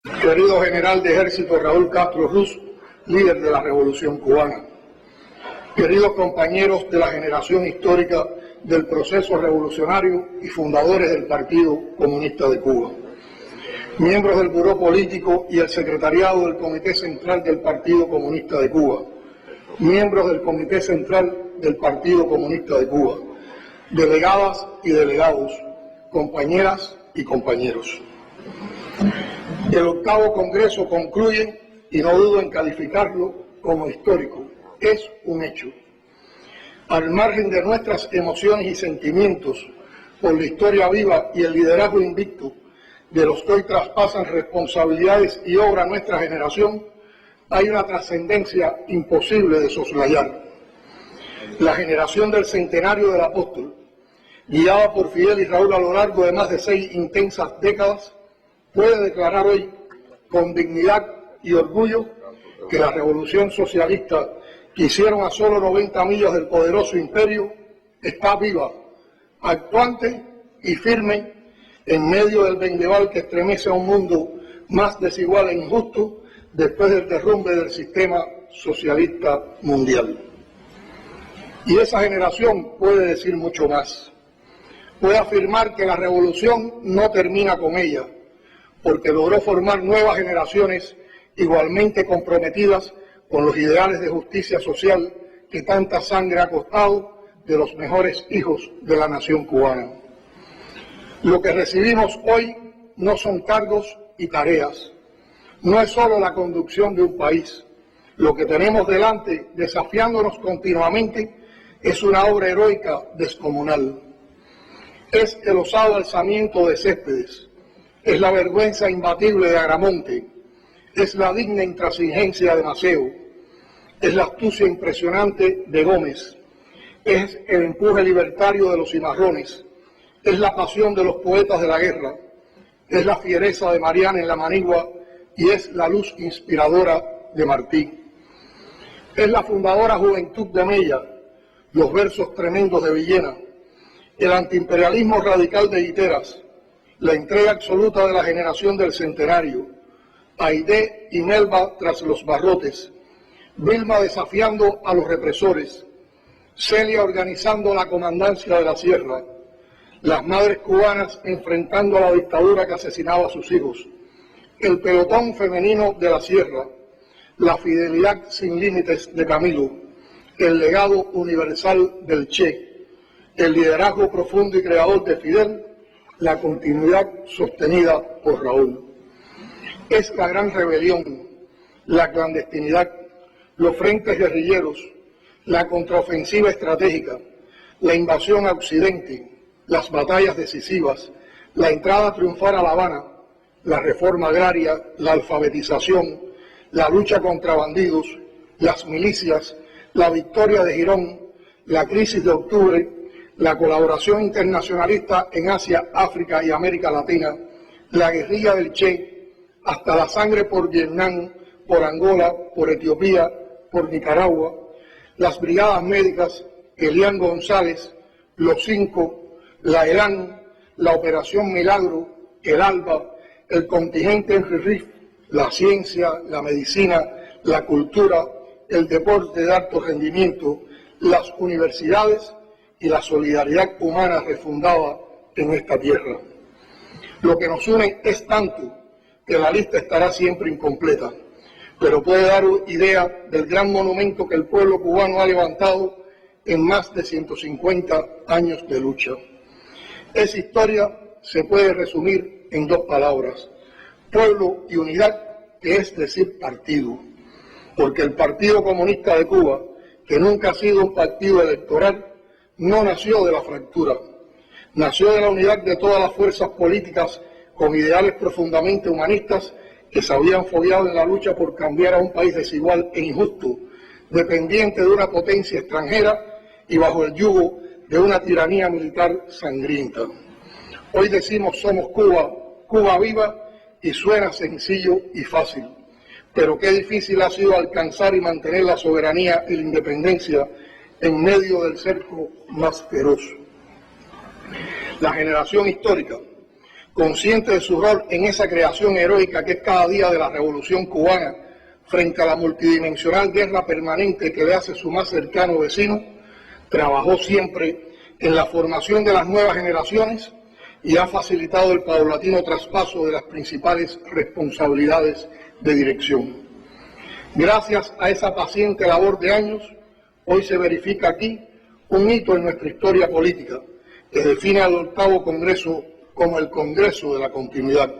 Querido general de ejército Raúl Castro Ruz, líder de la Revolución Cubana. Queridos compañeros de la generación histórica del proceso revolucionario y fundadores del Partido Comunista de Cuba. Miembros del Buró Político y el Secretariado del Comité Central del Partido Comunista de Cuba. Miembros del Comité Central del Partido Comunista de Cuba. Delegadas y delegados, compañeras y compañeros. El 8º Congreso concluye, y no dudo en calificarlo como histórico, es un hecho. Al margen de nuestras emociones y sentimientos por la historia viva y el liderazgo invicto de los que hoy traspasan responsabilidades y obra a nuestra generación, hay una trascendencia imposible de soslayar. La generación del centenario del apóstol, guiada por Fidel y Raúl a lo largo de más de 6 intensas décadas, puede declarar hoy con dignidad y orgullo que la revolución socialista que hicieron a solo 90 millas del poderoso imperio está viva, actuante y firme en medio del vendaval que estremece a un mundo más desigual e injusto después del derrumbe del sistema socialista mundial. Y esa generación puede decir mucho más. Puede afirmar que la revolución no termina con ella, porque logró formar nuevas generaciones igualmente comprometidas con los ideales de justicia social que tanta sangre ha costado de los mejores hijos de la nación cubana. Lo que recibimos hoy no son cargos y tareas, no es solo la conducción de un país. Lo que tenemos delante, desafiándonos continuamente, es una obra heroica descomunal. Es el osado alzamiento de Céspedes, es la vergüenza imbatible de Agramonte, es la digna intransigencia de Maceo, es la astucia impresionante de Gómez, es el empuje libertario de los cimarrones, es la pasión de los poetas de la guerra, es la fiereza de Mariana en la Manigua y es la luz inspiradora de Martí. Es la fundadora juventud de Mella, los versos tremendos de Villena, el antiimperialismo radical de Guiteras, la entrega absoluta de la generación del centenario, Aidé y Melba tras los barrotes, Vilma desafiando a los represores, Celia organizando la comandancia de la sierra, las madres cubanas enfrentando a la dictadura que asesinaba a sus hijos, el pelotón femenino de la sierra, la fidelidad sin límites de Camilo, el legado universal del Che, el liderazgo profundo y creador de Fidel, la continuidad sostenida por Raúl. Es la gran rebelión, la clandestinidad, los frentes guerrilleros, la contraofensiva estratégica, la invasión a Occidente, las batallas decisivas, la entrada triunfal a La Habana, la reforma agraria, la alfabetización, la lucha contra bandidos, las milicias, la victoria de Girón, la crisis de octubre, la colaboración internacionalista en Asia, África y América Latina, la guerrilla del Che, hasta la sangre por Vietnam, por Angola, por Etiopía, por Nicaragua, las brigadas médicas, Elian González, los 5, la ELAN, la Operación Milagro, el ALBA, el contingente en RIF, la ciencia, la medicina, la cultura, el deporte de alto rendimiento, las universidades y la solidaridad humana refundada en esta tierra. Lo que nos une es tanto que la lista estará siempre incompleta, pero puede dar idea del gran monumento que el pueblo cubano ha levantado en más de 150 años de lucha. Esa historia se puede resumir en 2 palabras: pueblo y unidad, que es decir partido, porque el Partido Comunista de Cuba, que nunca ha sido un partido electoral, no nació de la fractura, nació de la unidad de todas las fuerzas políticas con ideales profundamente humanistas que se habían fogueado en la lucha por cambiar a un país desigual e injusto, dependiente de una potencia extranjera y bajo el yugo de una tiranía militar sangrienta. Hoy decimos somos Cuba, Cuba viva, y suena sencillo y fácil, pero qué difícil ha sido alcanzar y mantener la soberanía y la independencia en medio del cerco más feroz. La generación histórica, consciente de su rol en esa creación heroica que es cada día de la Revolución Cubana, frente a la multidimensional guerra permanente que le hace su más cercano vecino, trabajó siempre en la formación de las nuevas generaciones y ha facilitado el paulatino traspaso de las principales responsabilidades de dirección. Gracias a esa paciente labor de años, hoy se verifica aquí un hito en nuestra historia política que define al 8º Congreso como el Congreso de la Continuidad.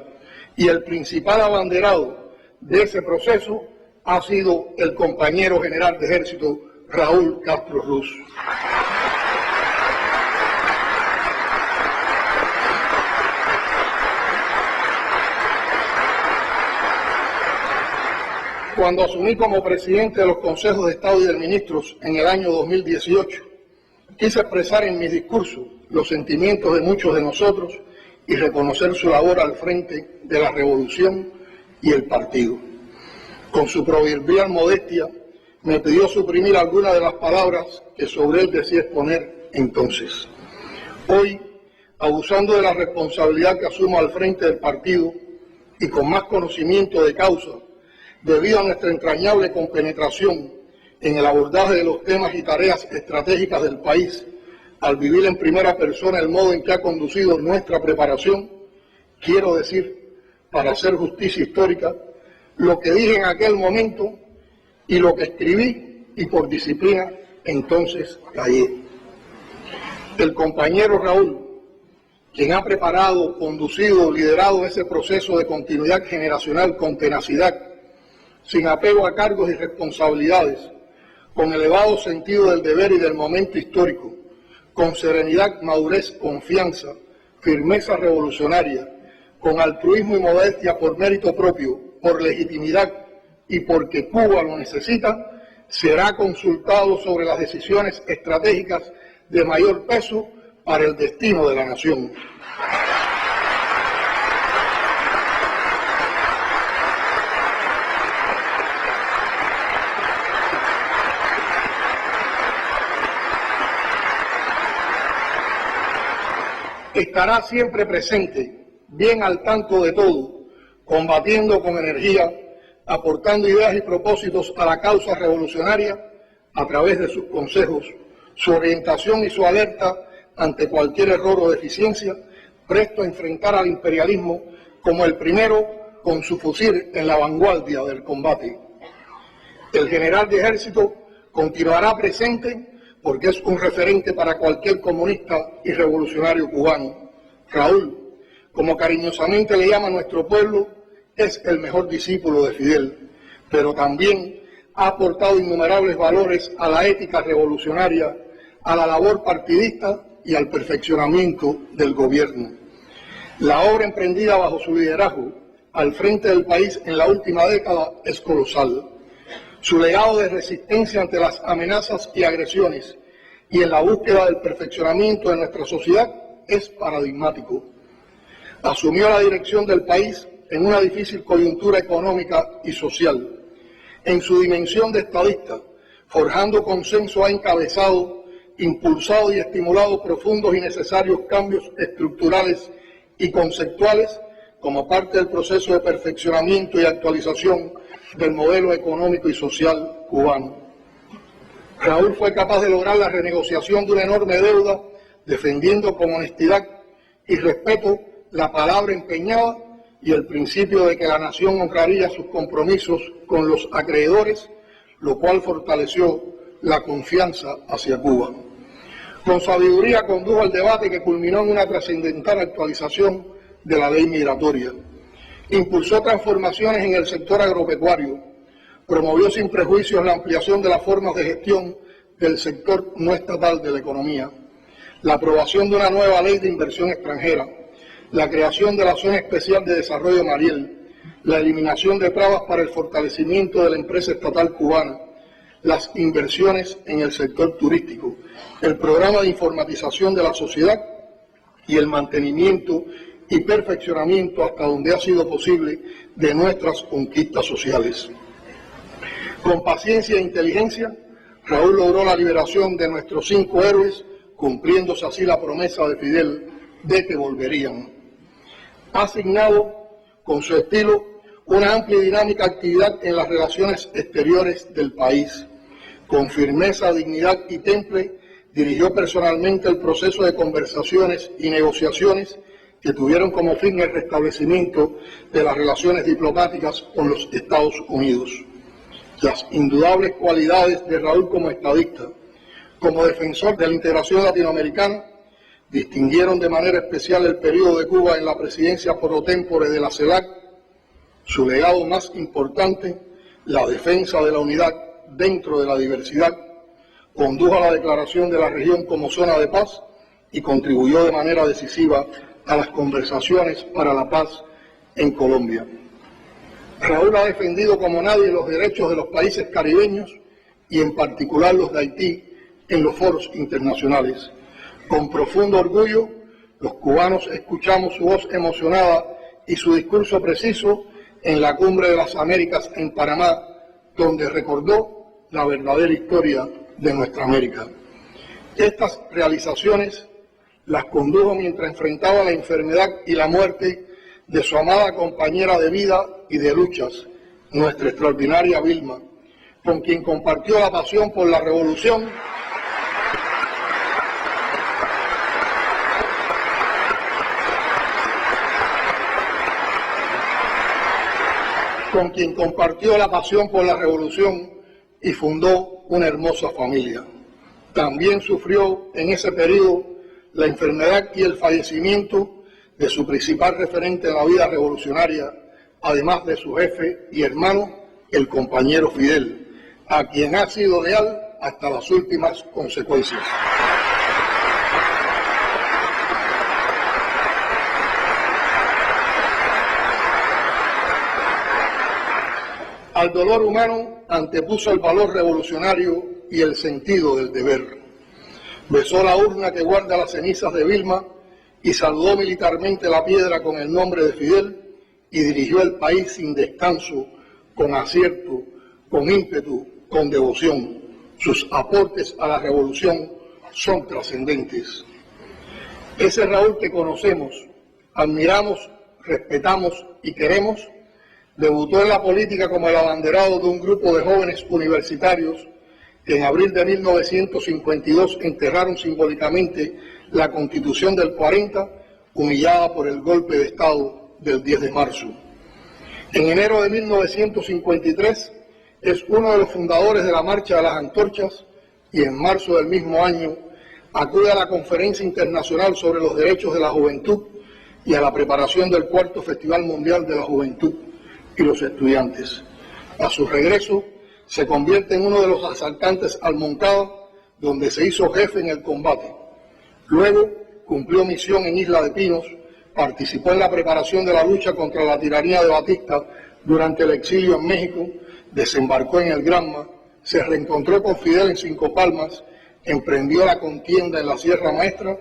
Y el principal abanderado de ese proceso ha sido el compañero general de Ejército Raúl Castro Ruz. Cuando asumí como presidente de los Consejos de Estado y de Ministros en el año 2018, quise expresar en mi discurso los sentimientos de muchos de nosotros y reconocer su labor al frente de la revolución y el partido. Con su proverbial modestia, me pidió suprimir algunas de las palabras que sobre él decía exponer entonces. Hoy, abusando de la responsabilidad que asumo al frente del partido y con más conocimiento de causa, debido a nuestra entrañable compenetración en el abordaje de los temas y tareas estratégicas del país, al vivir en primera persona el modo en que ha conducido nuestra preparación, quiero decir, para hacer justicia histórica, lo que dije en aquel momento y lo que escribí y por disciplina entonces callé. El compañero Raúl, quien ha preparado, conducido, liderado ese proceso de continuidad generacional con tenacidad, sin apego a cargos y responsabilidades, con elevado sentido del deber y del momento histórico, con serenidad, madurez, confianza, firmeza revolucionaria, con altruismo y modestia por mérito propio, por legitimidad y porque Cuba lo necesita, será consultado sobre las decisiones estratégicas de mayor peso para el destino de la nación. Estará siempre presente, bien al tanto de todo, combatiendo con energía, aportando ideas y propósitos a la causa revolucionaria a través de sus consejos, su orientación y su alerta ante cualquier error o deficiencia, presto a enfrentar al imperialismo como el primero con su fusil en la vanguardia del combate. El general de Ejército continuará presente porque es un referente para cualquier comunista y revolucionario cubano. Raúl, como cariñosamente le llama a nuestro pueblo, es el mejor discípulo de Fidel, pero también ha aportado innumerables valores a la ética revolucionaria, a la labor partidista y al perfeccionamiento del gobierno. La obra emprendida bajo su liderazgo al frente del país en la última década es colosal. Su legado de resistencia ante las amenazas y agresiones y en la búsqueda del perfeccionamiento de nuestra sociedad es paradigmático. Asumió la dirección del país en una difícil coyuntura económica y social. En su dimensión de estadista, forjando consenso, ha encabezado, impulsado y estimulado profundos y necesarios cambios estructurales y conceptuales como parte del proceso de perfeccionamiento y actualización del modelo económico y social cubano. Raúl fue capaz de lograr la renegociación de una enorme deuda, defendiendo con honestidad y respeto la palabra empeñada y el principio de que la nación honraría sus compromisos con los acreedores, lo cual fortaleció la confianza hacia Cuba. Con sabiduría condujo el debate que culminó en una trascendental actualización de la ley migratoria. Impulsó transformaciones en el sector agropecuario, promovió sin prejuicios la ampliación de las formas de gestión del sector no estatal de la economía, la aprobación de una nueva ley de inversión extranjera, la creación de la Zona Especial de Desarrollo Mariel, la eliminación de trabas para el fortalecimiento de la empresa estatal cubana, las inversiones en el sector turístico, el programa de informatización de la sociedad y el mantenimiento y perfeccionamiento hasta donde ha sido posible de nuestras conquistas sociales. Con paciencia e inteligencia, Raúl logró la liberación de nuestros 5 héroes, cumpliéndose así la promesa de Fidel de que volverían. Ha asignado, con su estilo, una amplia y dinámica actividad en las relaciones exteriores del país. Con firmeza, dignidad y temple, dirigió personalmente el proceso de conversaciones y negociaciones que tuvieron como fin el restablecimiento de las relaciones diplomáticas con los Estados Unidos. Las indudables cualidades de Raúl como estadista, como defensor de la integración latinoamericana, distinguieron de manera especial el periodo de Cuba en la presidencia pro tempore de la CELAC. Su legado más importante, la defensa de la unidad dentro de la diversidad, condujo a la declaración de la región como zona de paz y contribuyó de manera decisiva a las conversaciones para la paz en Colombia. Raúl ha defendido como nadie los derechos de los países caribeños y en particular los de Haití en los foros internacionales. Con profundo orgullo, los cubanos escuchamos su voz emocionada y su discurso preciso en la Cumbre de las Américas en Panamá, donde recordó la verdadera historia de nuestra América. Estas realizaciones las condujo mientras enfrentaba la enfermedad y la muerte de su amada compañera de vida y de luchas, nuestra extraordinaria Vilma, con quien compartió la pasión por la revolución y fundó una hermosa familia. También sufrió en ese periodo la enfermedad y el fallecimiento de su principal referente en la vida revolucionaria, además de su jefe y hermano, el compañero Fidel, a quien ha sido leal hasta las últimas consecuencias. Al dolor humano antepuso el valor revolucionario y el sentido del deber. Besó la urna que guarda las cenizas de Vilma y saludó militarmente la piedra con el nombre de Fidel y dirigió el país sin descanso, con acierto, con ímpetu, con devoción. Sus aportes a la revolución son trascendentes. Ese Raúl que conocemos, admiramos, respetamos y queremos, debutó en la política como el abanderado de un grupo de jóvenes universitarios que en abril de 1952 enterraron simbólicamente la Constitución del 40, humillada por el golpe de Estado del 10 de marzo. En enero de 1953 es uno de los fundadores de la Marcha de las Antorchas y en marzo del mismo año acude a la Conferencia Internacional sobre los Derechos de la Juventud y a la preparación del cuarto Festival Mundial de la Juventud y los Estudiantes. A su regreso, se convierte en uno de los asaltantes al Moncada, donde se hizo jefe en el combate. Luego, cumplió misión en Isla de Pinos, participó en la preparación de la lucha contra la tiranía de Batista durante el exilio en México, desembarcó en el Granma, se reencontró con Fidel en Cinco Palmas, emprendió la contienda en la Sierra Maestra,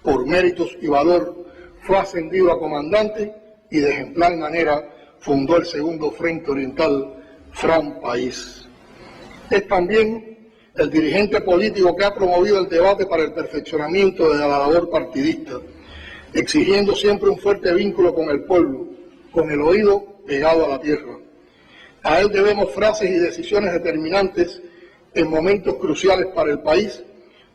por méritos y valor fue ascendido a comandante y de ejemplar manera fundó el segundo Frente Oriental, Fran País. Es también el dirigente político que ha promovido el debate para el perfeccionamiento de la labor partidista, exigiendo siempre un fuerte vínculo con el pueblo, con el oído pegado a la tierra. A él debemos frases y decisiones determinantes en momentos cruciales para el país,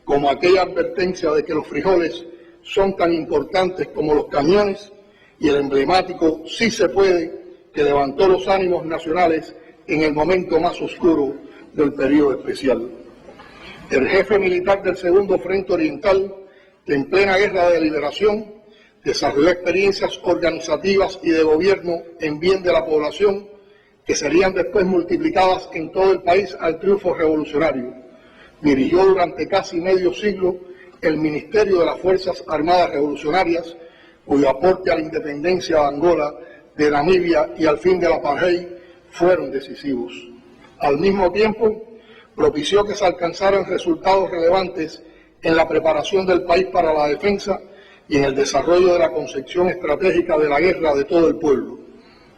como aquella advertencia de que los frijoles son tan importantes como los cañones y el emblemático "sí se puede", que levantó los ánimos nacionales en el momento más oscuro del periodo especial. El jefe militar del Segundo Frente Oriental, que en plena guerra de liberación desarrolló experiencias organizativas y de gobierno en bien de la población, que serían después multiplicadas en todo el país al triunfo revolucionario. Dirigió durante casi medio siglo el Ministerio de las Fuerzas Armadas Revolucionarias, cuyo aporte a la independencia de Angola, de Namibia y al fin del apartheid fueron decisivos. Al mismo tiempo, propició que se alcanzaran resultados relevantes en la preparación del país para la defensa y en el desarrollo de la concepción estratégica de la guerra de todo el pueblo.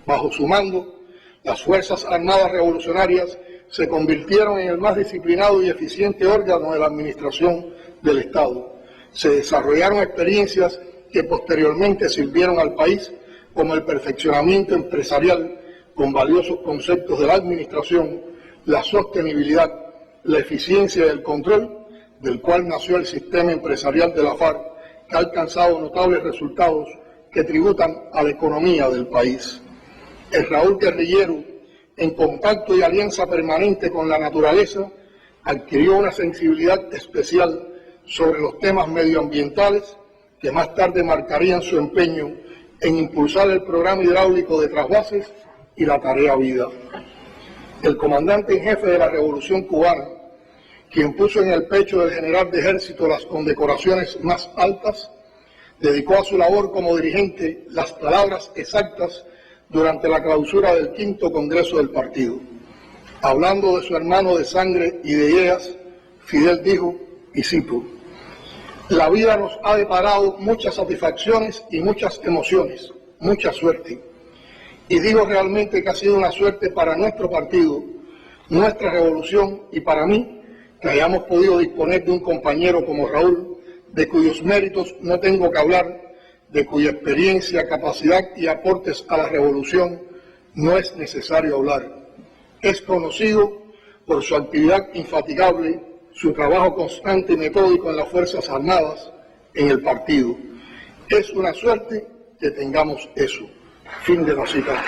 Bajo su mando, las Fuerzas Armadas Revolucionarias se convirtieron en el más disciplinado y eficiente órgano de la administración del Estado. Se desarrollaron experiencias que posteriormente sirvieron al país como el perfeccionamiento empresarial con valiosos conceptos de la administración, la sostenibilidad, la eficiencia y el control, del cual nació el sistema empresarial de la FARC, que ha alcanzado notables resultados que tributan a la economía del país. El Raúl guerrillero, en contacto y alianza permanente con la naturaleza, adquirió una sensibilidad especial sobre los temas medioambientales que más tarde marcarían su empeño en impulsar el programa hidráulico de trasvases y la tarea Vida. El comandante en jefe de la Revolución Cubana, quien puso en el pecho del general de ejército las condecoraciones más altas, dedicó a su labor como dirigente las palabras exactas durante la clausura del 5º Congreso del partido. Hablando de su hermano de sangre y de ideas, Fidel dijo, y cito: la vida nos ha deparado muchas satisfacciones y muchas emociones, mucha suerte. Y digo realmente que ha sido una suerte para nuestro partido, nuestra revolución y para mí, que hayamos podido disponer de un compañero como Raúl, de cuyos méritos no tengo que hablar, de cuya experiencia, capacidad y aportes a la revolución no es necesario hablar. Es conocido por su actividad infatigable, su trabajo constante y metódico en las Fuerzas Armadas, en el partido. Es una suerte que tengamos eso. Fin de la cita.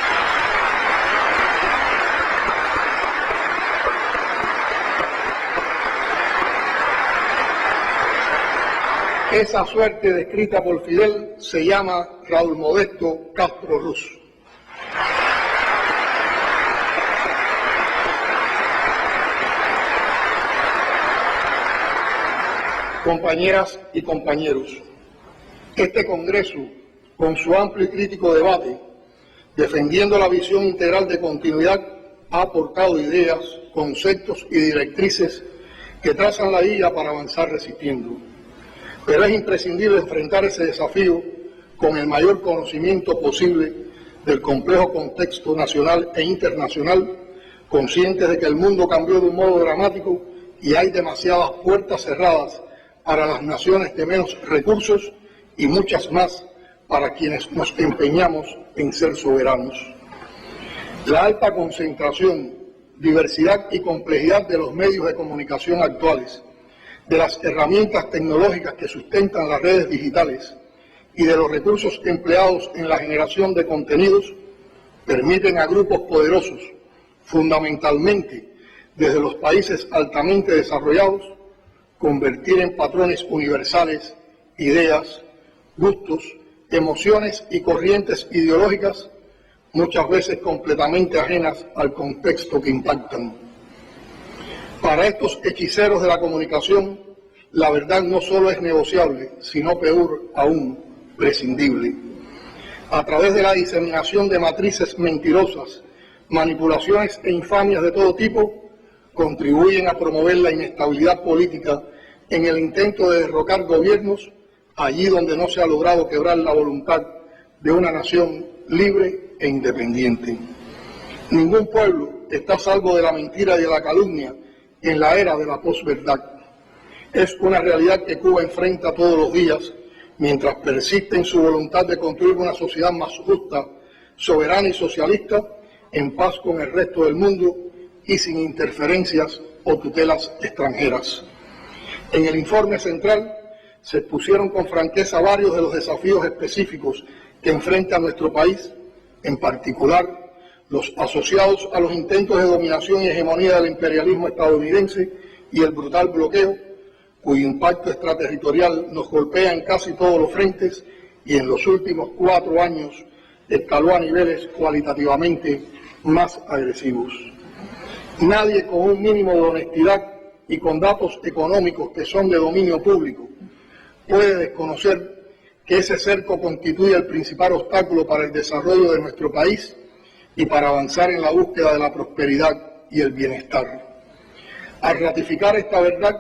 Esa suerte descrita por Fidel se llama Raúl Modesto Castro Ruz. Compañeras y compañeros, este Congreso, con su amplio y crítico debate, defendiendo la visión integral de continuidad, ha aportado ideas, conceptos y directrices que trazan la guía para avanzar resistiendo. Pero es imprescindible enfrentar ese desafío con el mayor conocimiento posible del complejo contexto nacional e internacional, conscientes de que el mundo cambió de un modo dramático y hay demasiadas puertas cerradas para las naciones de menos recursos y muchas más para quienes nos empeñamos en ser soberanos. La alta concentración, diversidad y complejidad de los medios de comunicación actuales, de las herramientas tecnológicas que sustentan las redes digitales y de los recursos empleados en la generación de contenidos, permiten a grupos poderosos, fundamentalmente desde los países altamente desarrollados, convertir en patrones universales ideas, gustos, emociones y corrientes ideológicas, muchas veces completamente ajenas al contexto que impactan. Para estos hechiceros de la comunicación, la verdad no solo es negociable, sino peor aún, prescindible. A través de la diseminación de matrices mentirosas, manipulaciones e infamias de todo tipo, contribuyen a promover la inestabilidad política en el intento de derrocar gobiernos allí donde no se ha logrado quebrar la voluntad de una nación libre e independiente. Ningún pueblo está a salvo de la mentira y de la calumnia en la era de la posverdad. Es una realidad que Cuba enfrenta todos los días mientras persiste en su voluntad de construir una sociedad más justa, soberana y socialista, en paz con el resto del mundo y sin interferencias o tutelas extranjeras. En el informe central se expusieron con franqueza varios de los desafíos específicos que enfrenta nuestro país, en particular los asociados a los intentos de dominación y hegemonía del imperialismo estadounidense y el brutal bloqueo, cuyo impacto extraterritorial nos golpea en casi todos los frentes y en los últimos 4 años escaló a niveles cualitativamente más agresivos. Nadie con un mínimo de honestidad y con datos económicos que son de dominio público puede desconocer que ese cerco constituye el principal obstáculo para el desarrollo de nuestro país y para avanzar en la búsqueda de la prosperidad y el bienestar. Al ratificar esta verdad,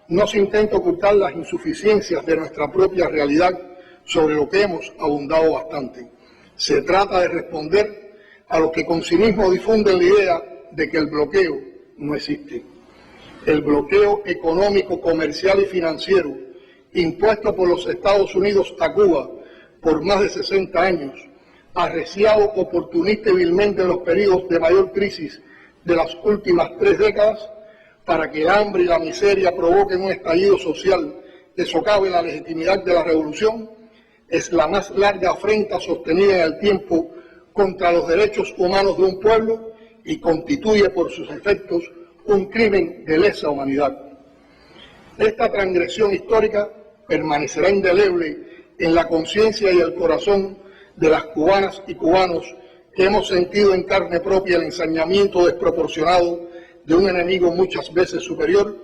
no se intenta ocultar las insuficiencias de nuestra propia realidad sobre lo que hemos abundado bastante. Se trata de responder a los que con cinismo difunden la idea de que el bloqueo no existe. El bloqueo económico, comercial y financiero impuesto por los Estados Unidos a Cuba por más de 60 años arreciado oportunista y vilmente en los periodos de mayor crisis de las últimas 3 décadas, para que el hambre y la miseria provoquen un estallido social que socave la legitimidad de la revolución, es la más larga afrenta sostenida en el tiempo contra los derechos humanos de un pueblo y constituye por sus efectos un crimen de lesa humanidad. Esta transgresión histórica permanecerá indeleble en la conciencia y el corazón de las cubanas y cubanos que hemos sentido en carne propia el ensañamiento desproporcionado de un enemigo muchas veces superior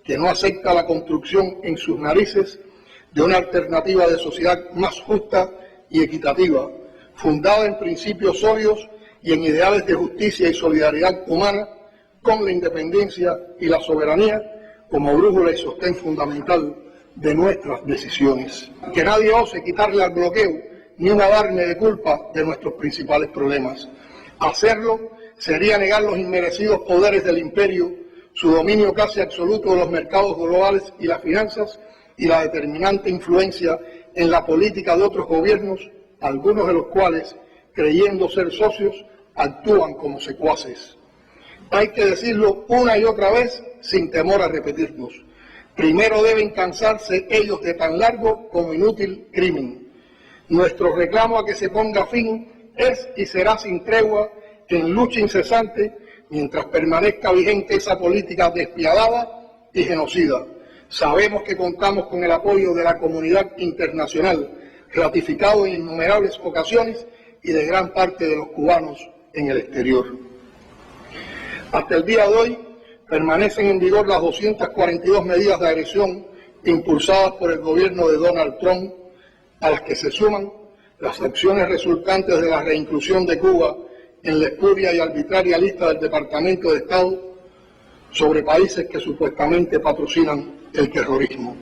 que no acepta la construcción en sus narices de una alternativa de sociedad más justa y equitativa, fundada en principios sólidos y en ideales de justicia y solidaridad humana, con la independencia y la soberanía como brújula y sostén fundamental de nuestras decisiones. Que nadie ose quitarle al bloqueo ni una barne de culpa de nuestros principales problemas. Hacerlo sería negar los inmerecidos poderes del imperio, su dominio casi absoluto de los mercados globales y las finanzas, y la determinante influencia en la política de otros gobiernos, algunos de los cuales, creyendo ser socios, actúan como secuaces. Hay que decirlo una y otra vez sin temor a repetirnos. Primero deben cansarse ellos de tan largo como inútil crimen. Nuestro reclamo a que se ponga fin es y será sin tregua, en lucha incesante, mientras permanezca vigente esa política despiadada y genocida. Sabemos que contamos con el apoyo de la comunidad internacional, ratificado en innumerables ocasiones, y de gran parte de los cubanos en el exterior. Hasta el día de hoy permanecen en vigor las 242 medidas de agresión impulsadas por el gobierno de Donald Trump, a las que se suman las acciones resultantes de la reinclusión de Cuba en la espuria y arbitraria lista del Departamento de Estado sobre países que supuestamente patrocinan el terrorismo.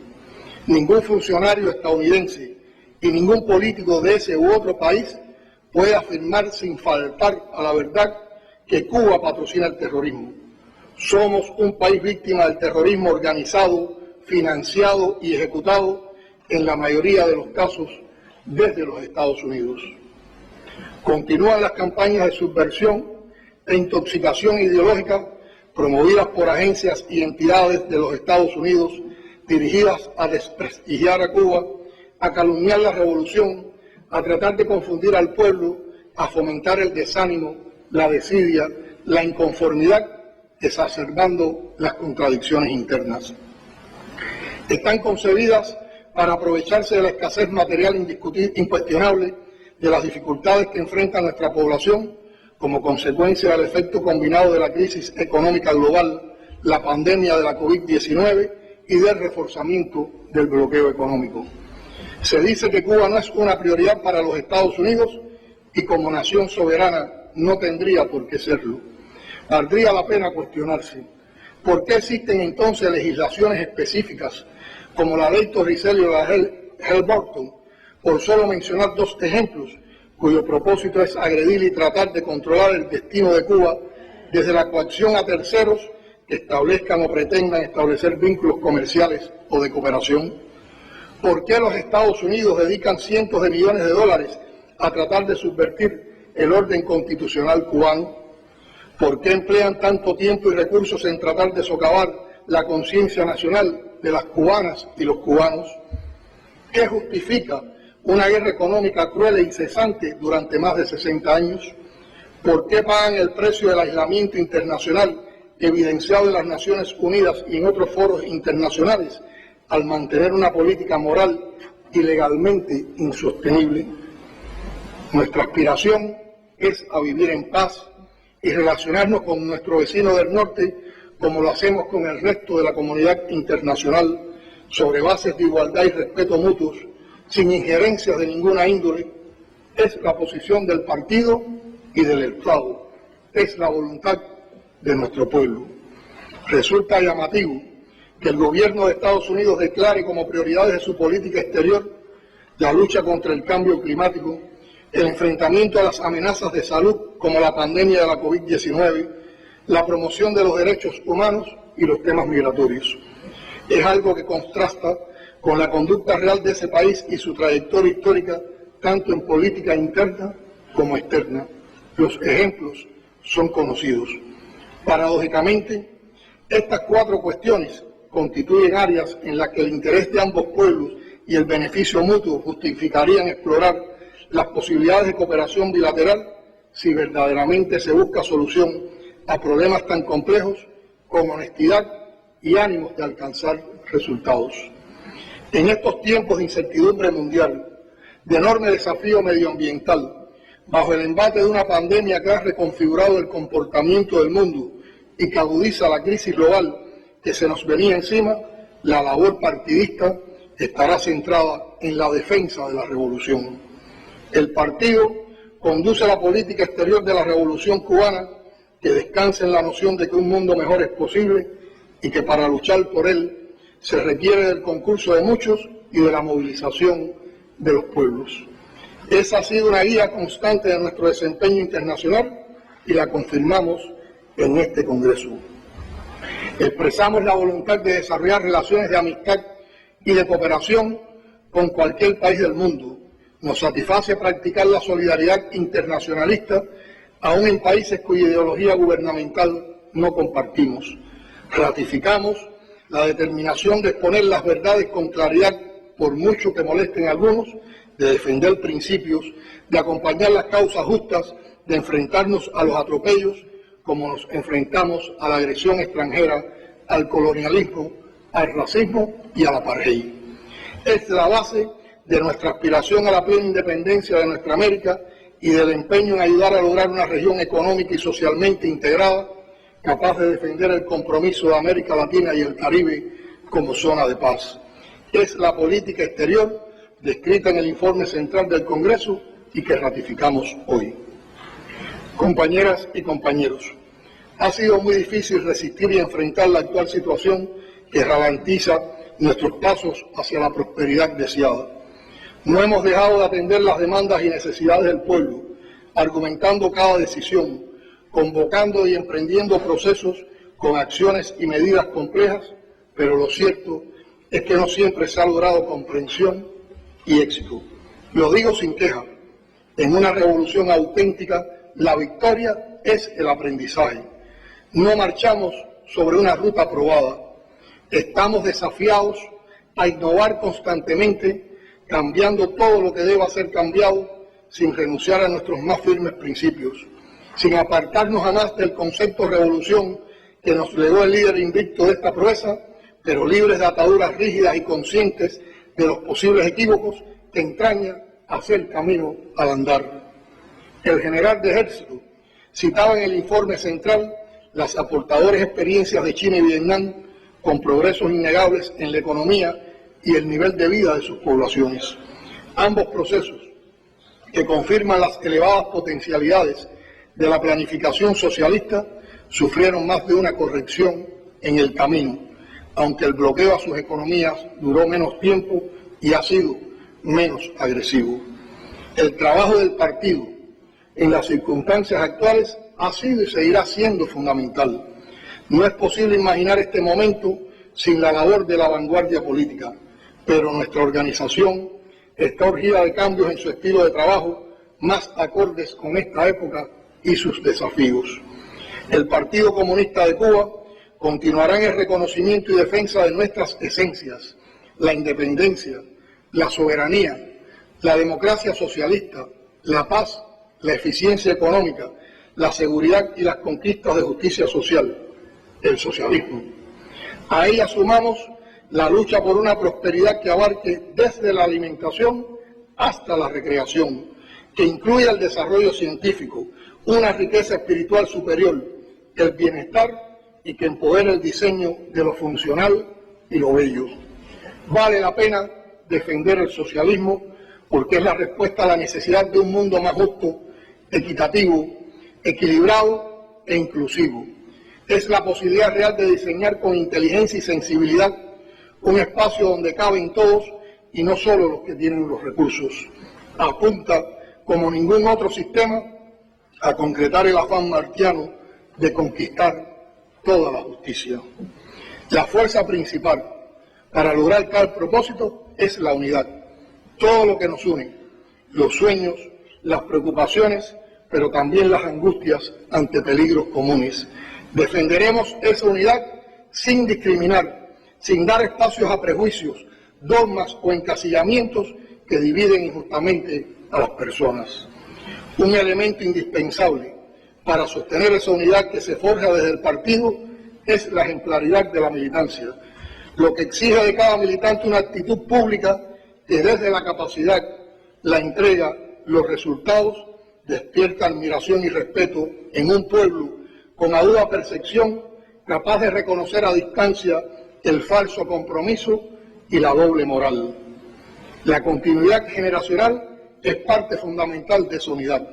Ningún funcionario estadounidense y ningún político de ese u otro país puede afirmar sin faltar a la verdad que Cuba patrocina el terrorismo. Somos un país víctima del terrorismo organizado, financiado y ejecutado en la mayoría de los casos desde los Estados Unidos. Continúan las campañas de subversión e intoxicación ideológica promovidas por agencias y entidades de los Estados Unidos dirigidas a desprestigiar a Cuba, a calumniar la revolución, a tratar de confundir al pueblo, a fomentar el desánimo, la desidia, la inconformidad, exacerbando las contradicciones internas. Están concebidas para aprovecharse de la escasez material incuestionable, de las dificultades que enfrenta nuestra población como consecuencia del efecto combinado de la crisis económica global, la pandemia de la COVID-19 y del reforzamiento del bloqueo económico. Se dice que Cuba no es una prioridad para los Estados Unidos y como nación soberana no tendría por qué serlo. Valdría la pena cuestionarse por qué existen entonces legislaciones específicas como la ley Torricelli o la Helms-Burton, por solo mencionar 2 ejemplos, cuyo propósito es agredir y tratar de controlar el destino de Cuba desde la coacción a terceros que establezcan o pretendan establecer vínculos comerciales o de cooperación. ¿Por qué los Estados Unidos dedican cientos de millones de dólares a tratar de subvertir el orden constitucional cubano? ¿Por qué emplean tanto tiempo y recursos en tratar de socavar la conciencia nacional de las cubanas y los cubanos? ¿Qué justifica una guerra económica cruel e incesante durante más de 60 años? ¿Por qué pagan el precio del aislamiento internacional evidenciado en las Naciones Unidas y en otros foros internacionales al mantener una política moral y legalmente insostenible? Nuestra aspiración es a vivir en paz y relacionarnos con nuestro vecino del norte como lo hacemos con el resto de la comunidad internacional, sobre bases de igualdad y respeto mutuos, sin injerencias de ninguna índole. Es la posición del partido y del Estado, es la voluntad de nuestro pueblo. Resulta llamativo que el gobierno de Estados Unidos declare como prioridades de su política exterior la lucha contra el cambio climático, el enfrentamiento a las amenazas de salud como la pandemia de la COVID-19, la promoción de los derechos humanos y los temas migratorios. Es algo que contrasta con la conducta real de ese país y su trayectoria histórica, tanto en política interna como externa. Los ejemplos son conocidos. Paradójicamente, estas 4 cuestiones constituyen áreas en las que el interés de ambos pueblos y el beneficio mutuo justificarían explorar las posibilidades de cooperación bilateral si verdaderamente se busca solución a problemas tan complejos con honestidad y ánimos de alcanzar resultados. En estos tiempos de incertidumbre mundial, de enorme desafío medioambiental, bajo el embate de una pandemia que ha reconfigurado el comportamiento del mundo y que agudiza la crisis global que se nos venía encima, la labor partidista estará centrada en la defensa de la revolución. El partido conduce la política exterior de la revolución cubana, que descansa en la noción de que un mundo mejor es posible y que para luchar por él se requiere del concurso de muchos y de la movilización de los pueblos. Esa ha sido una guía constante de nuestro desempeño internacional y la confirmamos en este Congreso. Expresamos la voluntad de desarrollar relaciones de amistad y de cooperación con cualquier país del mundo. Nos satisface practicar la solidaridad internacionalista aún en países cuya ideología gubernamental no compartimos. Ratificamos la determinación de exponer las verdades con claridad, por mucho que molesten a algunos, de defender principios, de acompañar las causas justas, de enfrentarnos a los atropellos, como nos enfrentamos a la agresión extranjera, al colonialismo, al racismo y al apartheid. Es la base de nuestra aspiración a la plena independencia de nuestra América y del empeño en ayudar a lograr una región económica y socialmente integrada, capaz de defender el compromiso de América Latina y el Caribe como zona de paz. Es la política exterior descrita en el informe central del Congreso y que ratificamos hoy. Compañeras y compañeros, ha sido muy difícil resistir y enfrentar la actual situación que ralentiza nuestros pasos hacia la prosperidad deseada. No hemos dejado de atender las demandas y necesidades del pueblo, argumentando cada decisión, convocando y emprendiendo procesos con acciones y medidas complejas, pero lo cierto es que no siempre se ha logrado comprensión y éxito. Lo digo sin queja. En una revolución auténtica, la victoria es el aprendizaje. No marchamos sobre una ruta probada. Estamos desafiados a innovar constantemente, cambiando todo lo que deba ser cambiado, sin renunciar a nuestros más firmes principios, sin apartarnos jamás del concepto revolución que nos legó el líder invicto de esta proeza, pero libres de ataduras rígidas y conscientes de los posibles equívocos que entraña hacer camino al andar. El general de ejército citaba en el informe central las aportadoras experiencias de China y Vietnam con progresos innegables en la economía y el nivel de vida de sus poblaciones. Ambos procesos, que confirman las elevadas potencialidades de la planificación socialista, sufrieron más de una corrección en el camino, aunque el bloqueo a sus economías duró menos tiempo y ha sido menos agresivo. El trabajo del partido en las circunstancias actuales ha sido y seguirá siendo fundamental. No es posible imaginar este momento sin la labor de la vanguardia política, pero nuestra organización está urgida de cambios en su estilo de trabajo más acordes con esta época y sus desafíos. El Partido Comunista de Cuba continuará en el reconocimiento y defensa de nuestras esencias, la independencia, la soberanía, la democracia socialista, la paz, la eficiencia económica, la seguridad y las conquistas de justicia social, el socialismo. A ella sumamos la lucha por una prosperidad que abarque desde la alimentación hasta la recreación, que incluya el desarrollo científico, una riqueza espiritual superior, el bienestar y que empodere el diseño de lo funcional y lo bello. Vale la pena defender el socialismo porque es la respuesta a la necesidad de un mundo más justo, equitativo, equilibrado e inclusivo. Es la posibilidad real de diseñar con inteligencia y sensibilidad un espacio donde caben todos y no solo los que tienen los recursos. Apunta, como ningún otro sistema, a concretar el afán martiano de conquistar toda la justicia. La fuerza principal para lograr tal propósito es la unidad. Todo lo que nos une, los sueños, las preocupaciones, pero también las angustias ante peligros comunes. Defenderemos esa unidad sin discriminar, sin dar espacios a prejuicios, dogmas o encasillamientos que dividen injustamente a las personas. Un elemento indispensable para sostener esa unidad que se forja desde el partido es la ejemplaridad de la militancia, lo que exige de cada militante una actitud pública que desde la capacidad, la entrega, los resultados, despierta admiración y respeto en un pueblo con aguda percepción, capaz de reconocer a distancia el falso compromiso y la doble moral. La continuidad generacional es parte fundamental de su unidad.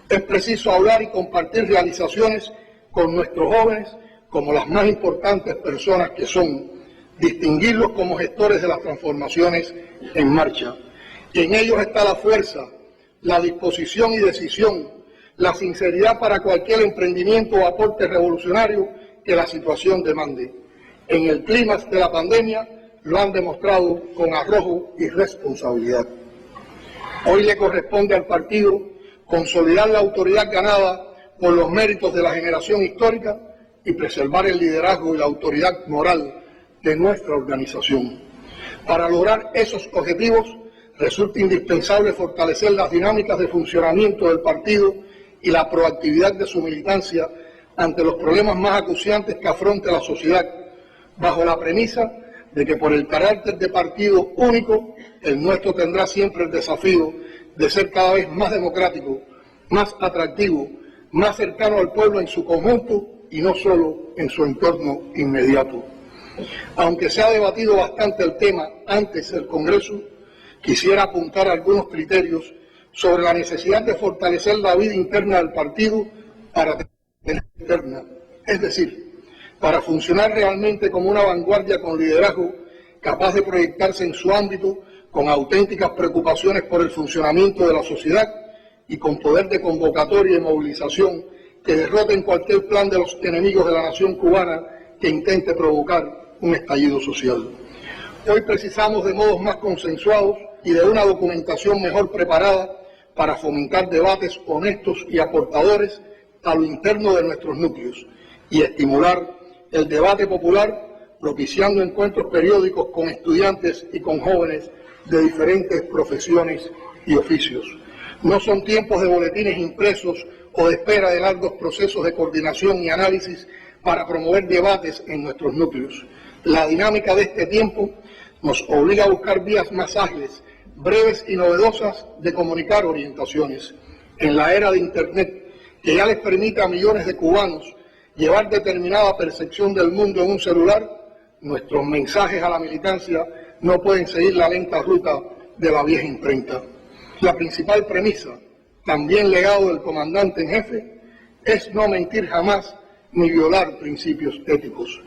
Es preciso hablar y compartir realizaciones con nuestros jóvenes como las más importantes personas que son, distinguirlos como gestores de las transformaciones en marcha. Y en ellos está la fuerza, la disposición y decisión, la sinceridad para cualquier emprendimiento o aporte revolucionario que la situación demande. En el clímax de la pandemia lo han demostrado con arrojo y responsabilidad. Hoy le corresponde al partido consolidar la autoridad ganada por los méritos de la generación histórica y preservar el liderazgo y la autoridad moral de nuestra organización. Para lograr esos objetivos resulta indispensable fortalecer las dinámicas de funcionamiento del partido y la proactividad de su militancia ante los problemas más acuciantes que afronta la sociedad, bajo la premisa de que por el carácter de partido único, el nuestro tendrá siempre el desafío de ser cada vez más democrático, más atractivo, más cercano al pueblo en su conjunto y no solo en su entorno inmediato. Aunque se ha debatido bastante el tema antes del Congreso, quisiera apuntar algunos criterios sobre la necesidad de fortalecer la vida interna del partido para tener externa, es decir, para funcionar realmente como una vanguardia con liderazgo capaz de proyectarse en su ámbito con auténticas preocupaciones por el funcionamiento de la sociedad y con poder de convocatoria y movilización que derroten cualquier plan de los enemigos de la nación cubana que intente provocar un estallido social. Hoy precisamos de modos más consensuados y de una documentación mejor preparada para fomentar debates honestos y aportadores a lo interno de nuestros núcleos y estimular el debate popular, propiciando encuentros periódicos con estudiantes y con jóvenes de diferentes profesiones y oficios. No son tiempos de boletines impresos o de espera de largos procesos de coordinación y análisis para promover debates en nuestros núcleos. La dinámica de este tiempo nos obliga a buscar vías más ágiles, breves y novedosas de comunicar orientaciones. En la era de Internet, que ya les permite a millones de cubanos llevar determinada percepción del mundo en un celular, nuestros mensajes a la militancia no pueden seguir la lenta ruta de la vieja imprenta. La principal premisa, también legado del comandante en jefe, es no mentir jamás ni violar principios éticos.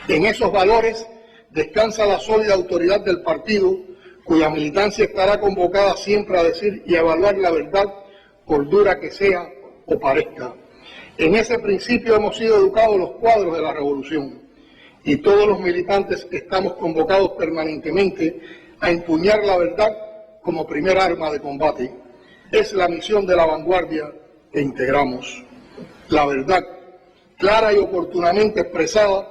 En esos valores descansa la sólida autoridad del partido, cuya militancia estará convocada siempre a decir y a evaluar la verdad, por dura que sea o parezca. En ese principio hemos sido educados los cuadros de la revolución y todos los militantes estamos convocados permanentemente a empuñar la verdad como primer arma de combate. Es la misión de la vanguardia que integramos. La verdad, clara y oportunamente expresada,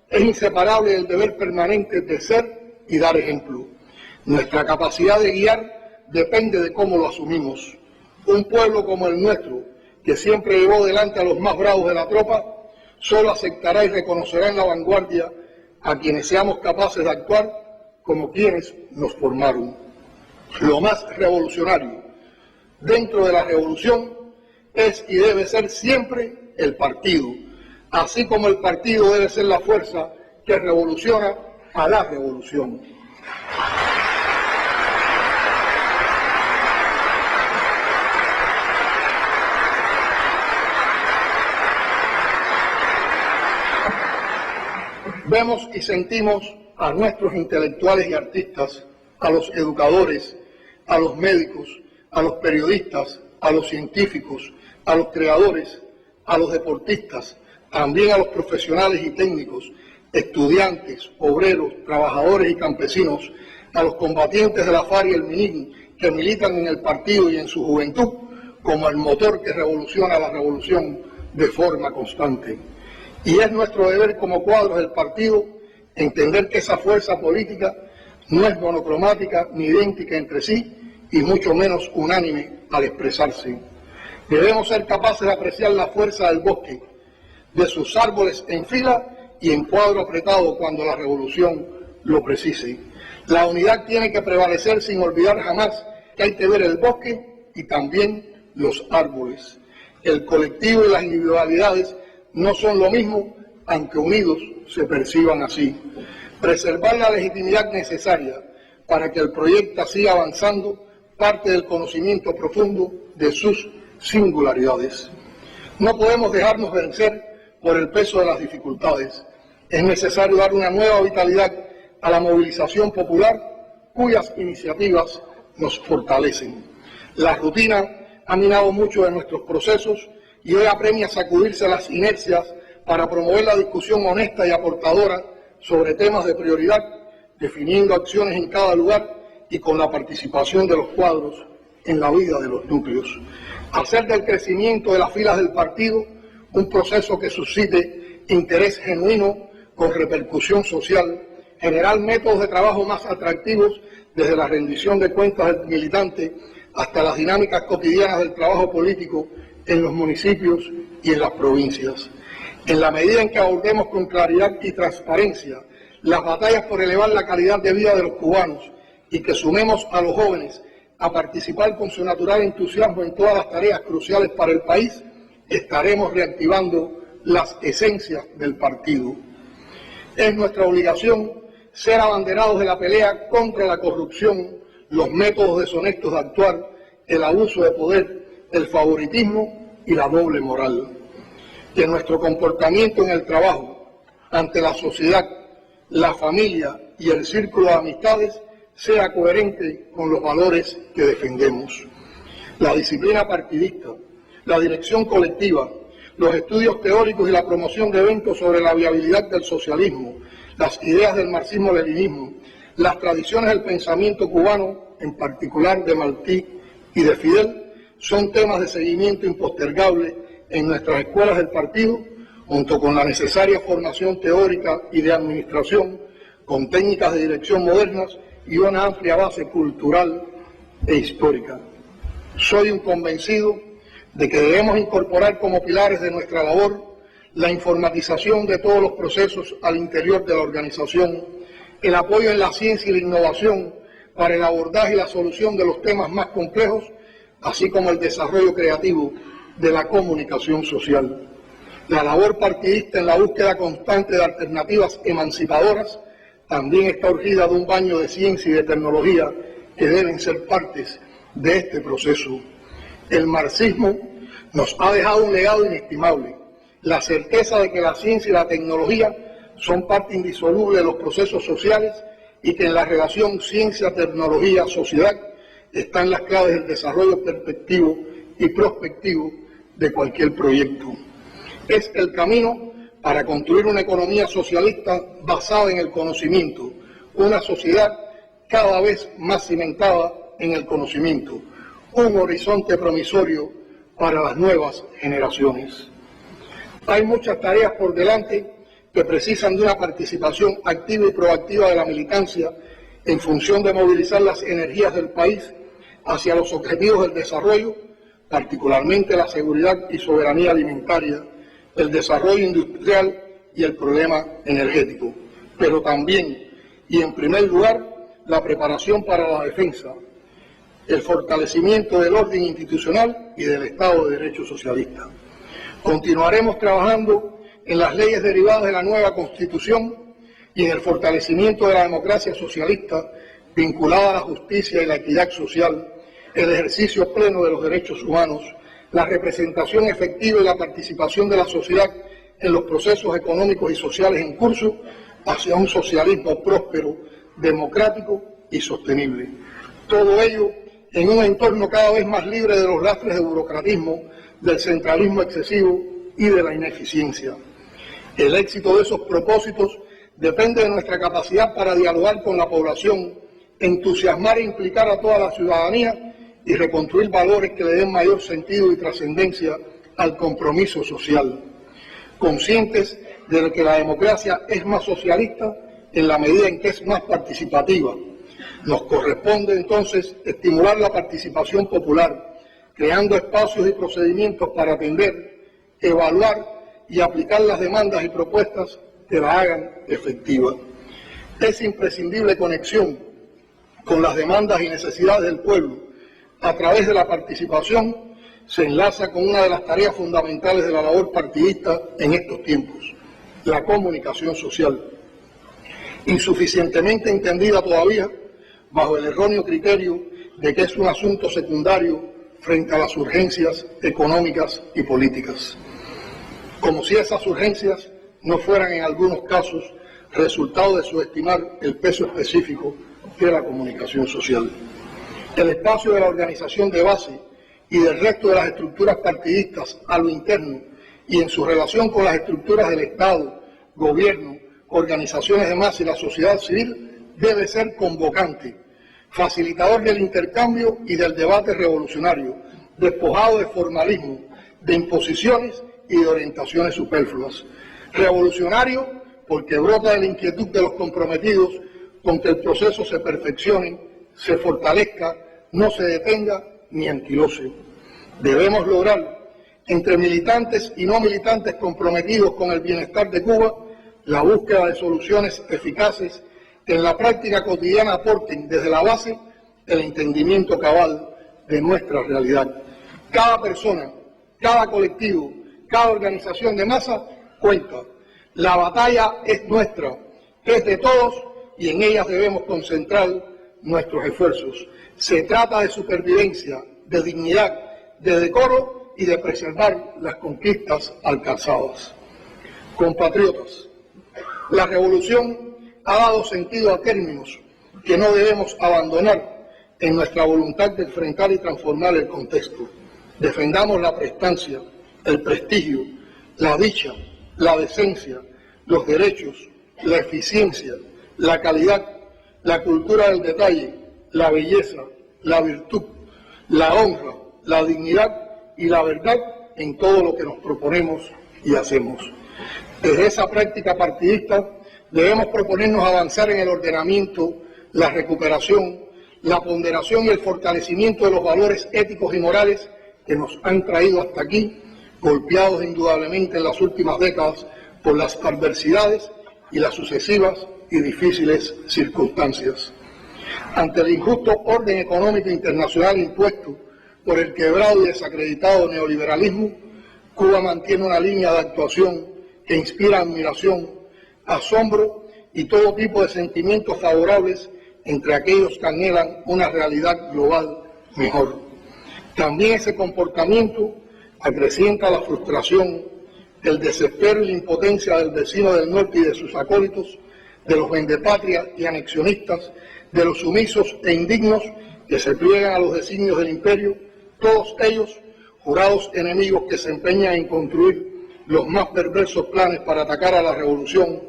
es inseparable del deber permanente de ser y dar ejemplo. Nuestra capacidad de guiar depende de cómo lo asumimos. Un pueblo como el nuestro, que siempre llevó delante a los más bravos de la tropa, solo aceptará y reconocerá en la vanguardia a quienes seamos capaces de actuar como quienes nos formaron. Lo más revolucionario dentro de la revolución es y debe ser siempre el partido, así como el partido debe ser la fuerza que revoluciona a la revolución. Vemos y sentimos a nuestros intelectuales y artistas, a los educadores, a los médicos, a los periodistas, a los científicos, a los creadores, a los deportistas, también a los profesionales y técnicos, estudiantes, obreros, trabajadores y campesinos, a los combatientes de la FARC y el MININ que militan en el partido y en su juventud, como el motor que revoluciona la revolución de forma constante. Y es nuestro deber como cuadros del partido entender que esa fuerza política no es monocromática ni idéntica entre sí y mucho menos unánime al expresarse. Debemos ser capaces de apreciar la fuerza del bosque, de sus árboles en fila y en cuadro apretado cuando la revolución lo precise. La unidad tiene que prevalecer sin olvidar jamás que hay que ver el bosque y también los árboles. El colectivo y las individualidades no son lo mismo, aunque unidos se perciban así. Preservar la legitimidad necesaria para que el proyecto siga avanzando parte del conocimiento profundo de sus singularidades. No podemos dejarnos vencer por el peso de las dificultades. Es necesario dar una nueva vitalidad a la movilización popular, cuyas iniciativas nos fortalecen. La rutina ha minado mucho de nuestros procesos y hoy apremia sacudirse las inercias para promover la discusión honesta y aportadora sobre temas de prioridad, definiendo acciones en cada lugar y con la participación de los cuadros en la vida de los núcleos. Hacer del crecimiento de las filas del partido un proceso que suscite interés genuino con repercusión social, generar métodos de trabajo más atractivos desde la rendición de cuentas del militante hasta las dinámicas cotidianas del trabajo político en los municipios y en las provincias. En la medida en que abordemos con claridad y transparencia las batallas por elevar la calidad de vida de los cubanos y que sumemos a los jóvenes a participar con su natural entusiasmo en todas las tareas cruciales para el país, estaremos reactivando las esencias del partido. Es nuestra obligación ser abanderados de la pelea contra la corrupción, los métodos deshonestos de actuar, el abuso de poder, el favoritismo y la doble moral. Que nuestro comportamiento en el trabajo, ante la sociedad, la familia y el círculo de amistades sea coherente con los valores que defendemos. La disciplina partidista, la dirección colectiva, los estudios teóricos y la promoción de eventos sobre la viabilidad del socialismo, las ideas del marxismo-leninismo, las tradiciones del pensamiento cubano, en particular de Martí y de Fidel, son temas de seguimiento impostergable en nuestras escuelas del partido, junto con la necesaria formación teórica y de administración, con técnicas de dirección modernas y una amplia base cultural e histórica. Soy un convencido de que debemos incorporar como pilares de nuestra labor la informatización de todos los procesos al interior de la organización, el apoyo en la ciencia y la innovación para el abordaje y la solución de los temas más complejos, así como el desarrollo creativo de la comunicación social. La labor partidista en la búsqueda constante de alternativas emancipadoras también está urgida de un baño de ciencia y de tecnología que deben ser partes de este proceso. El marxismo nos ha dejado un legado inestimable, la certeza de que la ciencia y la tecnología son parte indisoluble de los procesos sociales y que en la relación ciencia-tecnología-sociedad están las claves del desarrollo perspectivo y prospectivo de cualquier proyecto. Es el camino para construir una economía socialista basada en el conocimiento, una sociedad cada vez más cimentada en el conocimiento, un horizonte promisorio para las nuevas generaciones. Hay muchas tareas por delante que precisan de una participación activa y proactiva de la militancia en función de movilizar las energías del país hacia los objetivos del desarrollo, particularmente la seguridad y soberanía alimentaria, el desarrollo industrial y el problema energético, pero también, y en primer lugar, la preparación para la defensa, el fortalecimiento del orden institucional y del Estado de Derecho socialista. Continuaremos trabajando en las leyes derivadas de la nueva Constitución y en el fortalecimiento de la democracia socialista vinculada a la justicia y la equidad social, el ejercicio pleno de los derechos humanos, la representación efectiva y la participación de la sociedad en los procesos económicos y sociales en curso hacia un socialismo próspero, democrático y sostenible. Todo ello en un entorno cada vez más libre de los lastres del burocratismo, del centralismo excesivo y de la ineficiencia. El éxito de esos propósitos depende de nuestra capacidad para dialogar con la población, entusiasmar e implicar a toda la ciudadanía y reconstruir valores que le den mayor sentido y trascendencia al compromiso social, conscientes de que la democracia es más socialista en la medida en que es más participativa. Nos corresponde entonces estimular la participación popular, creando espacios y procedimientos para atender, evaluar y aplicar las demandas y propuestas que la hagan efectiva. Es imprescindible conexión con las demandas y necesidades del pueblo. A través de la participación se enlaza con una de las tareas fundamentales de la labor partidista en estos tiempos, la comunicación social, insuficientemente entendida todavía bajo el erróneo criterio de que es un asunto secundario frente a las urgencias económicas y políticas, como si esas urgencias no fueran en algunos casos resultado de subestimar el peso específico de la comunicación social. El espacio de la organización de base y del resto de las estructuras partidistas a lo interno y en su relación con las estructuras del Estado, gobierno, organizaciones de masa y la sociedad civil debe ser convocante, facilitador del intercambio y del debate revolucionario, despojado de formalismo, de imposiciones y de orientaciones superfluas. Revolucionario porque brota de la inquietud de los comprometidos con que el proceso se perfeccione, se fortalezca, no se detenga ni anquilose. Debemos lograr, entre militantes y no militantes comprometidos con el bienestar de Cuba, la búsqueda de soluciones eficaces que en la práctica cotidiana aporten desde la base el entendimiento cabal de nuestra realidad. Cada persona, cada colectivo, cada organización de masa cuenta. La batalla es nuestra, es de todos y en ellas debemos concentrar nuestros esfuerzos. Se trata de supervivencia, de dignidad, de decoro y de preservar las conquistas alcanzadas. Compatriotas, la revolución ha dado sentido a términos que no debemos abandonar en nuestra voluntad de enfrentar y transformar el contexto. Defendamos la prestancia, el prestigio, la dicha, la decencia, los derechos, la eficiencia, la calidad, la cultura del detalle, la belleza, la virtud, la honra, la dignidad y la verdad en todo lo que nos proponemos y hacemos. Desde esa práctica partidista debemos proponernos avanzar en el ordenamiento, la recuperación, la ponderación y el fortalecimiento de los valores éticos y morales que nos han traído hasta aquí, golpeados indudablemente en las últimas décadas por las adversidades y las sucesivas y difíciles circunstancias. Ante el injusto orden económico internacional impuesto por el quebrado y desacreditado neoliberalismo, Cuba mantiene una línea de actuación que inspira admiración, asombro y todo tipo de sentimientos favorables entre aquellos que anhelan una realidad global mejor. También ese comportamiento acrecienta la frustración, el desespero y la impotencia del vecino del norte y de sus acólitos, de los vendepatrias y anexionistas, de los sumisos e indignos que se pliegan a los designios del imperio, todos ellos jurados enemigos que se empeñan en construir los más perversos planes para atacar a la revolución,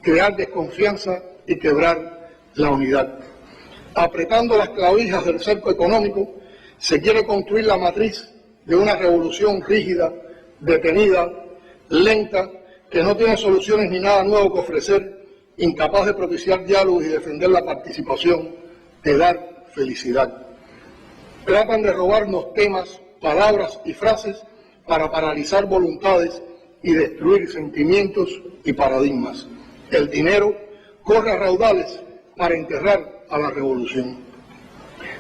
crear desconfianza y quebrar la unidad. Apretando las clavijas del cerco económico, se quiere construir la matriz de una revolución rígida, detenida, lenta, que no tiene soluciones ni nada nuevo que ofrecer, incapaz de propiciar diálogos y defender la participación, de dar felicidad. Tratan de robarnos temas, palabras y frases para paralizar voluntades y destruir sentimientos y paradigmas. El dinero corre a raudales para enterrar a la revolución.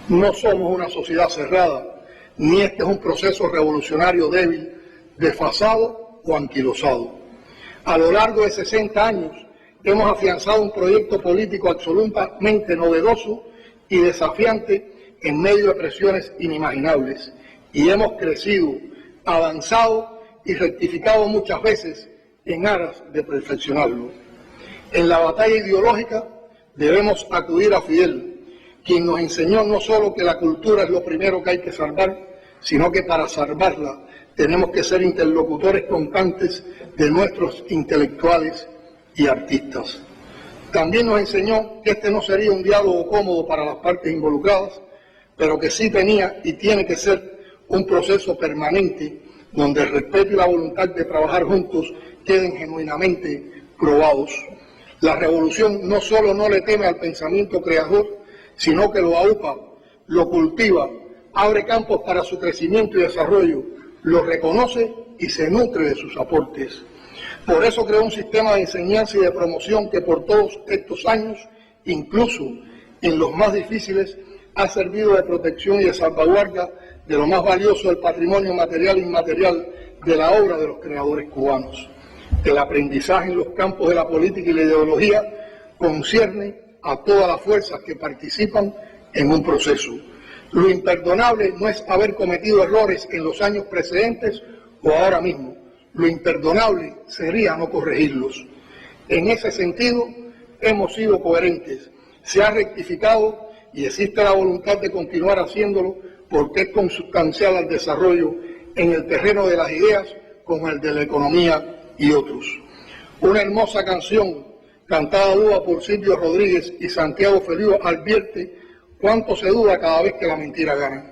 No somos una sociedad cerrada, ni este es un proceso revolucionario débil, desfasado o anquilosado. A lo largo de 60 años hemos afianzado un proyecto político absolutamente novedoso y desafiante en medio de presiones inimaginables, y hemos crecido, avanzado y rectificado muchas veces en aras de perfeccionarlo. En la batalla ideológica debemos acudir a Fidel, quien nos enseñó no solo que la cultura es lo primero que hay que salvar, sino que para salvarla tenemos que ser interlocutores constantes de nuestros intelectuales y artistas. También nos enseñó que este no sería un diálogo cómodo para las partes involucradas, pero que sí tenía y tiene que ser un proceso permanente donde el respeto y la voluntad de trabajar juntos queden genuinamente probados. La revolución no solo no le teme al pensamiento creador, sino que lo aupa, lo cultiva, abre campos para su crecimiento y desarrollo, lo reconoce y se nutre de sus aportes. Por eso creó un sistema de enseñanza y de promoción que por todos estos años, incluso en los más difíciles, ha servido de protección y de salvaguarda de lo más valioso del patrimonio material e inmaterial de la obra de los creadores cubanos. El aprendizaje en los campos de la política y la ideología concierne a todas las fuerzas que participan en un proceso. Lo imperdonable no es haber cometido errores en los años precedentes o ahora mismo. Lo imperdonable sería no corregirlos. En ese sentido, hemos sido coherentes. Se ha rectificado y existe la voluntad de continuar haciéndolo porque es consustancial al desarrollo en el terreno de las ideas como el de la economía y otros. Una hermosa canción cantada duda por Silvio Rodríguez y Santiago Feliu advierte cuánto se duda cada vez que la mentira gana.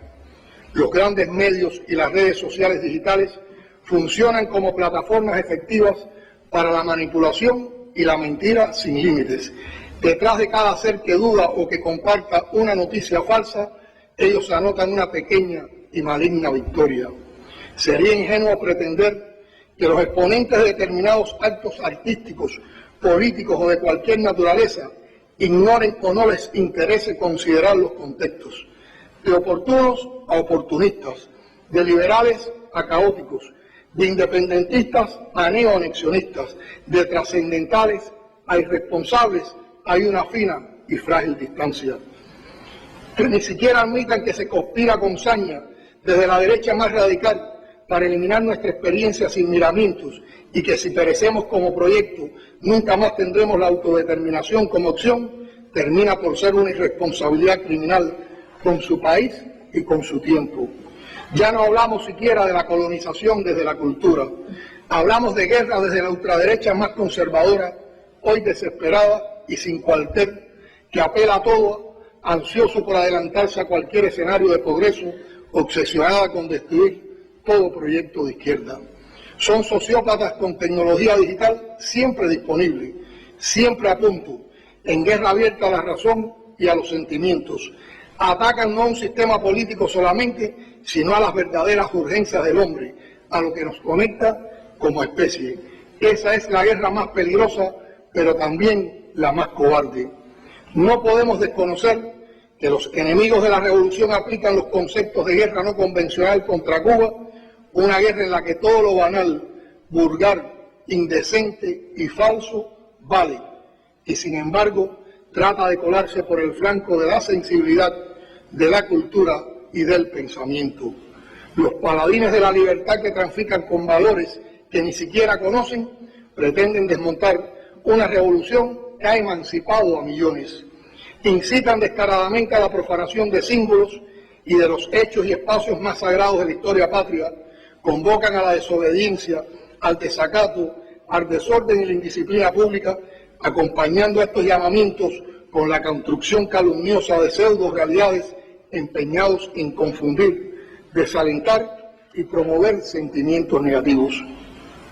Los grandes medios y las redes sociales digitales funcionan como plataformas efectivas para la manipulación y la mentira sin límites. Detrás de cada ser que duda o que comparta una noticia falsa, ellos anotan una pequeña y maligna victoria. Sería ingenuo pretender que los exponentes de determinados actos artísticos, políticos o de cualquier naturaleza ignoren o no les interese considerar los contextos. De oportunos a oportunistas, de liberales a caóticos, de independentistas a neoanexionistas, de trascendentales a irresponsables, hay una fina y frágil distancia. Que ni siquiera admitan que se conspira con saña desde la derecha más radical para eliminar nuestra experiencia sin miramientos y que si perecemos como proyecto nunca más tendremos la autodeterminación como opción, termina por ser una irresponsabilidad criminal con su país y con su tiempo. Ya no hablamos siquiera de la colonización desde la cultura, hablamos de guerra desde la ultraderecha más conservadora, hoy desesperada y sin cuartel, que apela a todo, ansioso por adelantarse a cualquier escenario de progreso, obsesionada con destruir todo proyecto de izquierda. Son sociópatas con tecnología digital siempre disponible, siempre a punto, en guerra abierta a la razón y a los sentimientos. Atacan no a un sistema político solamente, sino a las verdaderas urgencias del hombre, a lo que nos conecta como especie. Esa es la guerra más peligrosa, pero también la más cobarde. No podemos desconocer que los enemigos de la revolución aplican los conceptos de guerra no convencional contra Cuba, una guerra en la que todo lo banal, vulgar, indecente y falso vale, y sin embargo trata de colarse por el flanco de la sensibilidad, de la cultura y del pensamiento. Los paladines de la libertad que trafican con valores que ni siquiera conocen, pretenden desmontar una revolución que ha emancipado a millones. Incitan descaradamente a la profanación de símbolos y de los hechos y espacios más sagrados de la historia patria, convocan a la desobediencia, al desacato, al desorden y la indisciplina pública, acompañando estos llamamientos con la construcción calumniosa de pseudo realidades empeñados en confundir, desalentar y promover sentimientos negativos.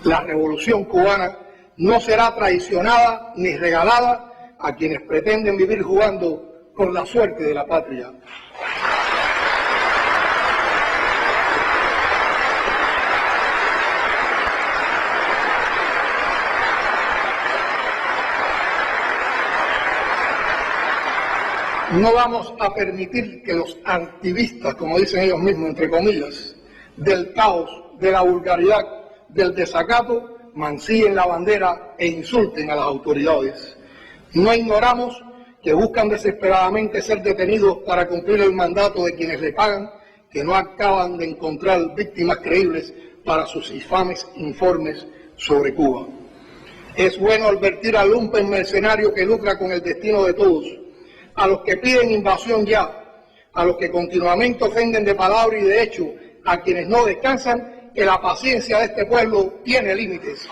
La revolución cubana no será traicionada ni regalada a quienes pretenden vivir jugando con la suerte de la patria. No vamos a permitir que los activistas, como dicen ellos mismos, entre comillas, del caos, de la vulgaridad, del desacato, mancillen la bandera e insulten a las autoridades. No ignoramos que buscan desesperadamente ser detenidos para cumplir el mandato de quienes le pagan, que no acaban de encontrar víctimas creíbles para sus infames informes sobre Cuba. Es bueno advertir al lumpen mercenario que lucra con el destino de todos, a los que piden invasión ya, a los que continuamente ofenden de palabra y de hecho, a quienes no descansan, que la paciencia de este pueblo tiene límites.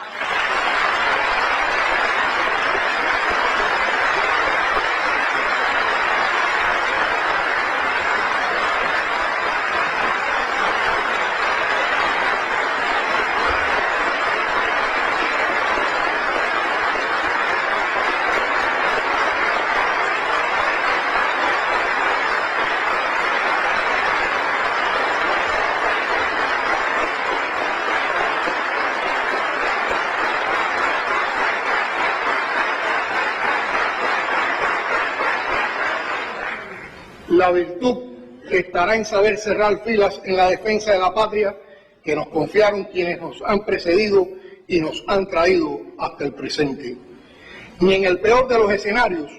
la virtud estará en saber cerrar filas en la defensa de la patria que nos confiaron quienes nos han precedido y nos han traído hasta el presente. Ni en el peor de los escenarios,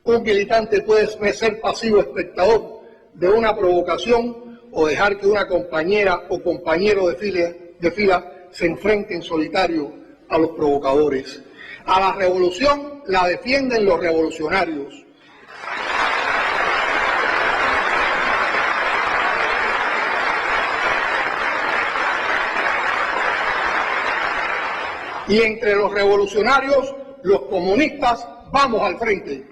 un militante puede ser pasivo espectador de una provocación o dejar que una compañera o compañero de fila se enfrente en solitario a los provocadores. A la revolución la defienden los revolucionarios. Y entre los revolucionarios, los comunistas, vamos al frente.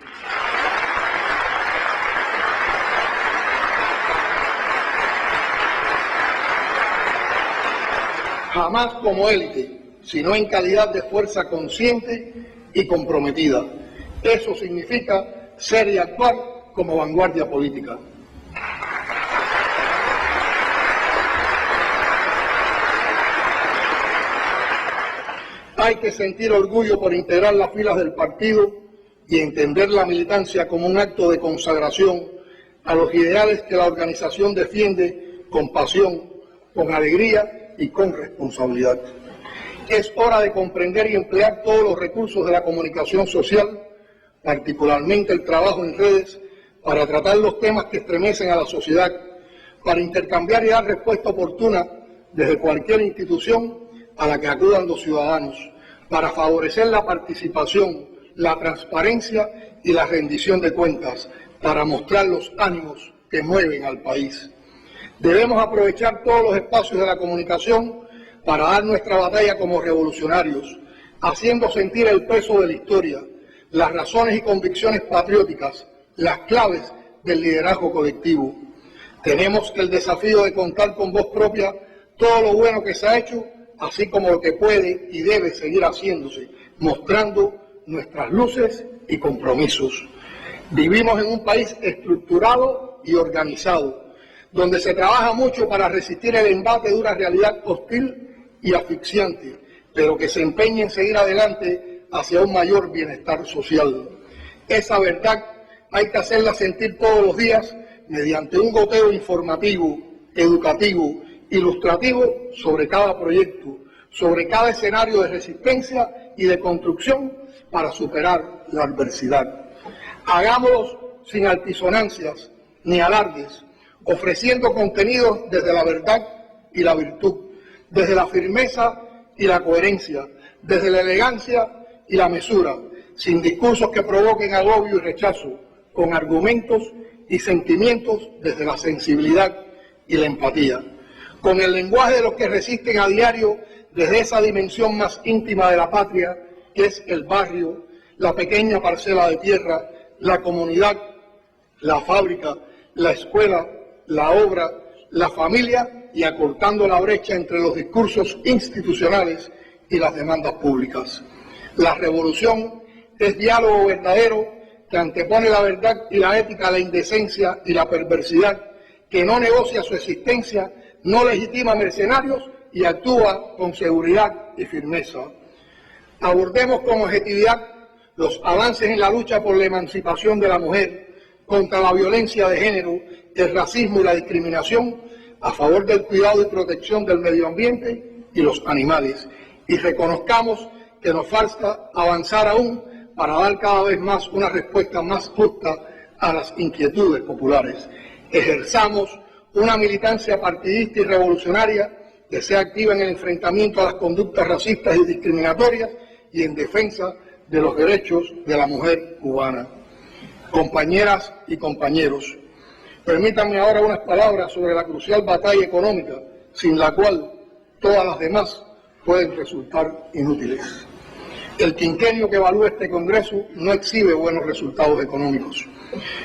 Jamás como élite, sino en calidad de fuerza consciente y comprometida. Eso significa ser y actuar como vanguardia política. Hay que sentir orgullo por integrar las filas del partido y entender la militancia como un acto de consagración a los ideales que la organización defiende con pasión, con alegría y con responsabilidad. Es hora de comprender y emplear todos los recursos de la comunicación social, particularmente el trabajo en redes, para tratar los temas que estremecen a la sociedad, para intercambiar y dar respuesta oportuna desde cualquier institución a la que acudan los ciudadanos, para favorecer la participación, la transparencia y la rendición de cuentas, para mostrar los ánimos que mueven al país. Debemos aprovechar todos los espacios de la comunicación para dar nuestra batalla como revolucionarios, haciendo sentir el peso de la historia, las razones y convicciones patrióticas, las claves del liderazgo colectivo. Tenemos el desafío de contar con voz propia todo lo bueno que se ha hecho, así como lo que puede y debe seguir haciéndose, mostrando nuestras luces y compromisos. Vivimos en un país estructurado y organizado, donde se trabaja mucho para resistir el embate de una realidad hostil y asfixiante, pero que se empeña en seguir adelante hacia un mayor bienestar social. Esa verdad hay que hacerla sentir todos los días mediante un goteo informativo, educativo, ilustrativo sobre cada proyecto, sobre cada escenario de resistencia y de construcción para superar la adversidad. Hagámoslo sin altisonancias ni alardes, ofreciendo contenidos desde la verdad y la virtud, desde la firmeza y la coherencia, desde la elegancia y la mesura, sin discursos que provoquen agobio y rechazo, con argumentos y sentimientos desde la sensibilidad y la empatía, con el lenguaje de los que resisten a diario desde esa dimensión más íntima de la patria, que es el barrio, la pequeña parcela de tierra, la comunidad, la fábrica, la escuela, la obra, la familia, y acortando la brecha entre los discursos institucionales y las demandas públicas. La revolución es diálogo verdadero que antepone la verdad y la ética a la indecencia y la perversidad, que no negocia su existencia, no legitima mercenarios y actúa con seguridad y firmeza. Abordemos con objetividad los avances en la lucha por la emancipación de la mujer, contra la violencia de género, el racismo y la discriminación, a favor del cuidado y protección del medio ambiente y los animales, y reconozcamos que nos falta avanzar aún para dar cada vez más una respuesta más justa a las inquietudes populares. Ejerzamos una militancia partidista y revolucionaria que sea activa en el enfrentamiento a las conductas racistas y discriminatorias y en defensa de los derechos de la mujer cubana. Compañeras y compañeros, permítanme ahora unas palabras sobre la crucial batalla económica, sin la cual todas las demás pueden resultar inútiles. El quinquenio que evalúa este Congreso no exhibe buenos resultados económicos.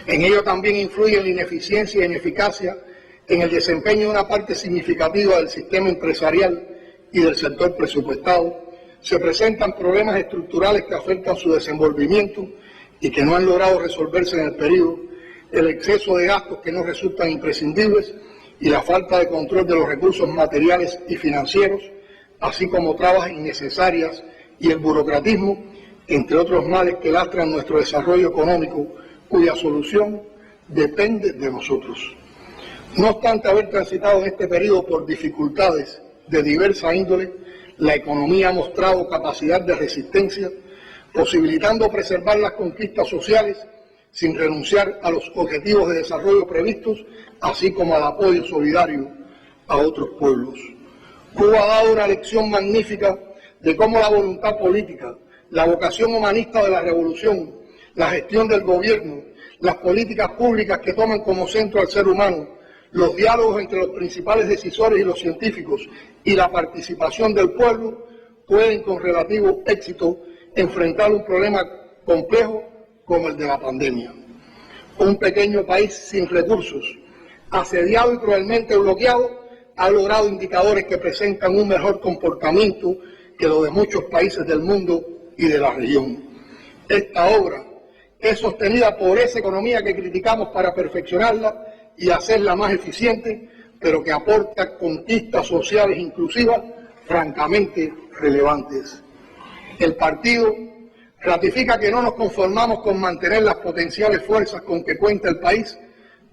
En ello también influye la ineficiencia e ineficacia en el desempeño de una parte significativa del sistema empresarial y del sector presupuestado. Se presentan problemas estructurales que afectan su desenvolvimiento y que no han logrado resolverse en el periodo, el exceso de gastos que no resultan imprescindibles y la falta de control de los recursos materiales y financieros, así como trabas innecesarias y el burocratismo, entre otros males que lastran nuestro desarrollo económico, cuya solución depende de nosotros. No obstante haber transitado en este periodo por dificultades de diversa índole, la economía ha mostrado capacidad de resistencia, posibilitando preservar las conquistas sociales sin renunciar a los objetivos de desarrollo previstos, así como al apoyo solidario a otros pueblos. Cuba ha dado una lección magnífica de cómo la voluntad política, la vocación humanista de la revolución, la gestión del gobierno, las políticas públicas que toman como centro al ser humano, los diálogos entre los principales decisores y los científicos y la participación del pueblo pueden con relativo éxito enfrentar un problema complejo como el de la pandemia. Un pequeño país sin recursos, asediado y cruelmente bloqueado, ha logrado indicadores que presentan un mejor comportamiento que lo de muchos países del mundo y de la región. Esta obra es sostenida por esa economía que criticamos para perfeccionarla y hacerla más eficiente, pero que aporta conquistas sociales inclusivas francamente relevantes. El partido ratifica que no nos conformamos con mantener las potenciales fuerzas con que cuenta el país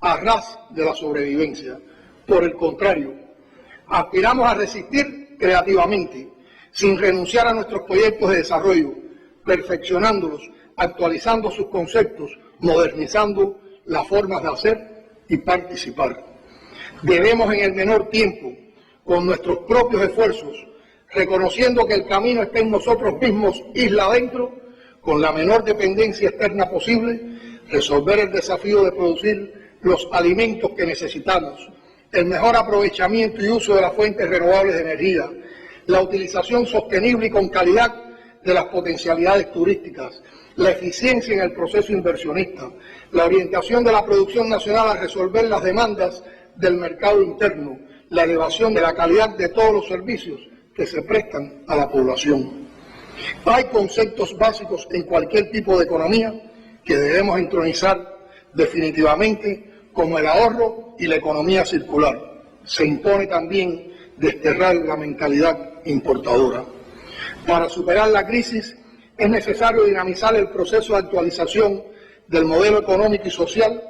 a ras de la sobrevivencia. Por el contrario, aspiramos a resistir creativamente, sin renunciar a nuestros proyectos de desarrollo, perfeccionándolos, actualizando sus conceptos, modernizando las formas de hacer y participar. Debemos en el menor tiempo, con nuestros propios esfuerzos, reconociendo que el camino está en nosotros mismos, isla adentro, con la menor dependencia externa posible, resolver el desafío de producir los alimentos que necesitamos, el mejor aprovechamiento y uso de las fuentes renovables de energía, la utilización sostenible y con calidad de las potencialidades turísticas, la eficiencia en el proceso inversionista, la orientación de la producción nacional a resolver las demandas del mercado interno, la elevación de la calidad de todos los servicios que se prestan a la población. Hay conceptos básicos en cualquier tipo de economía que debemos entronizar definitivamente, como el ahorro y la economía circular. Se impone también desterrar la mentalidad importadora. Para superar la crisis es necesario dinamizar el proceso de actualización del modelo económico y social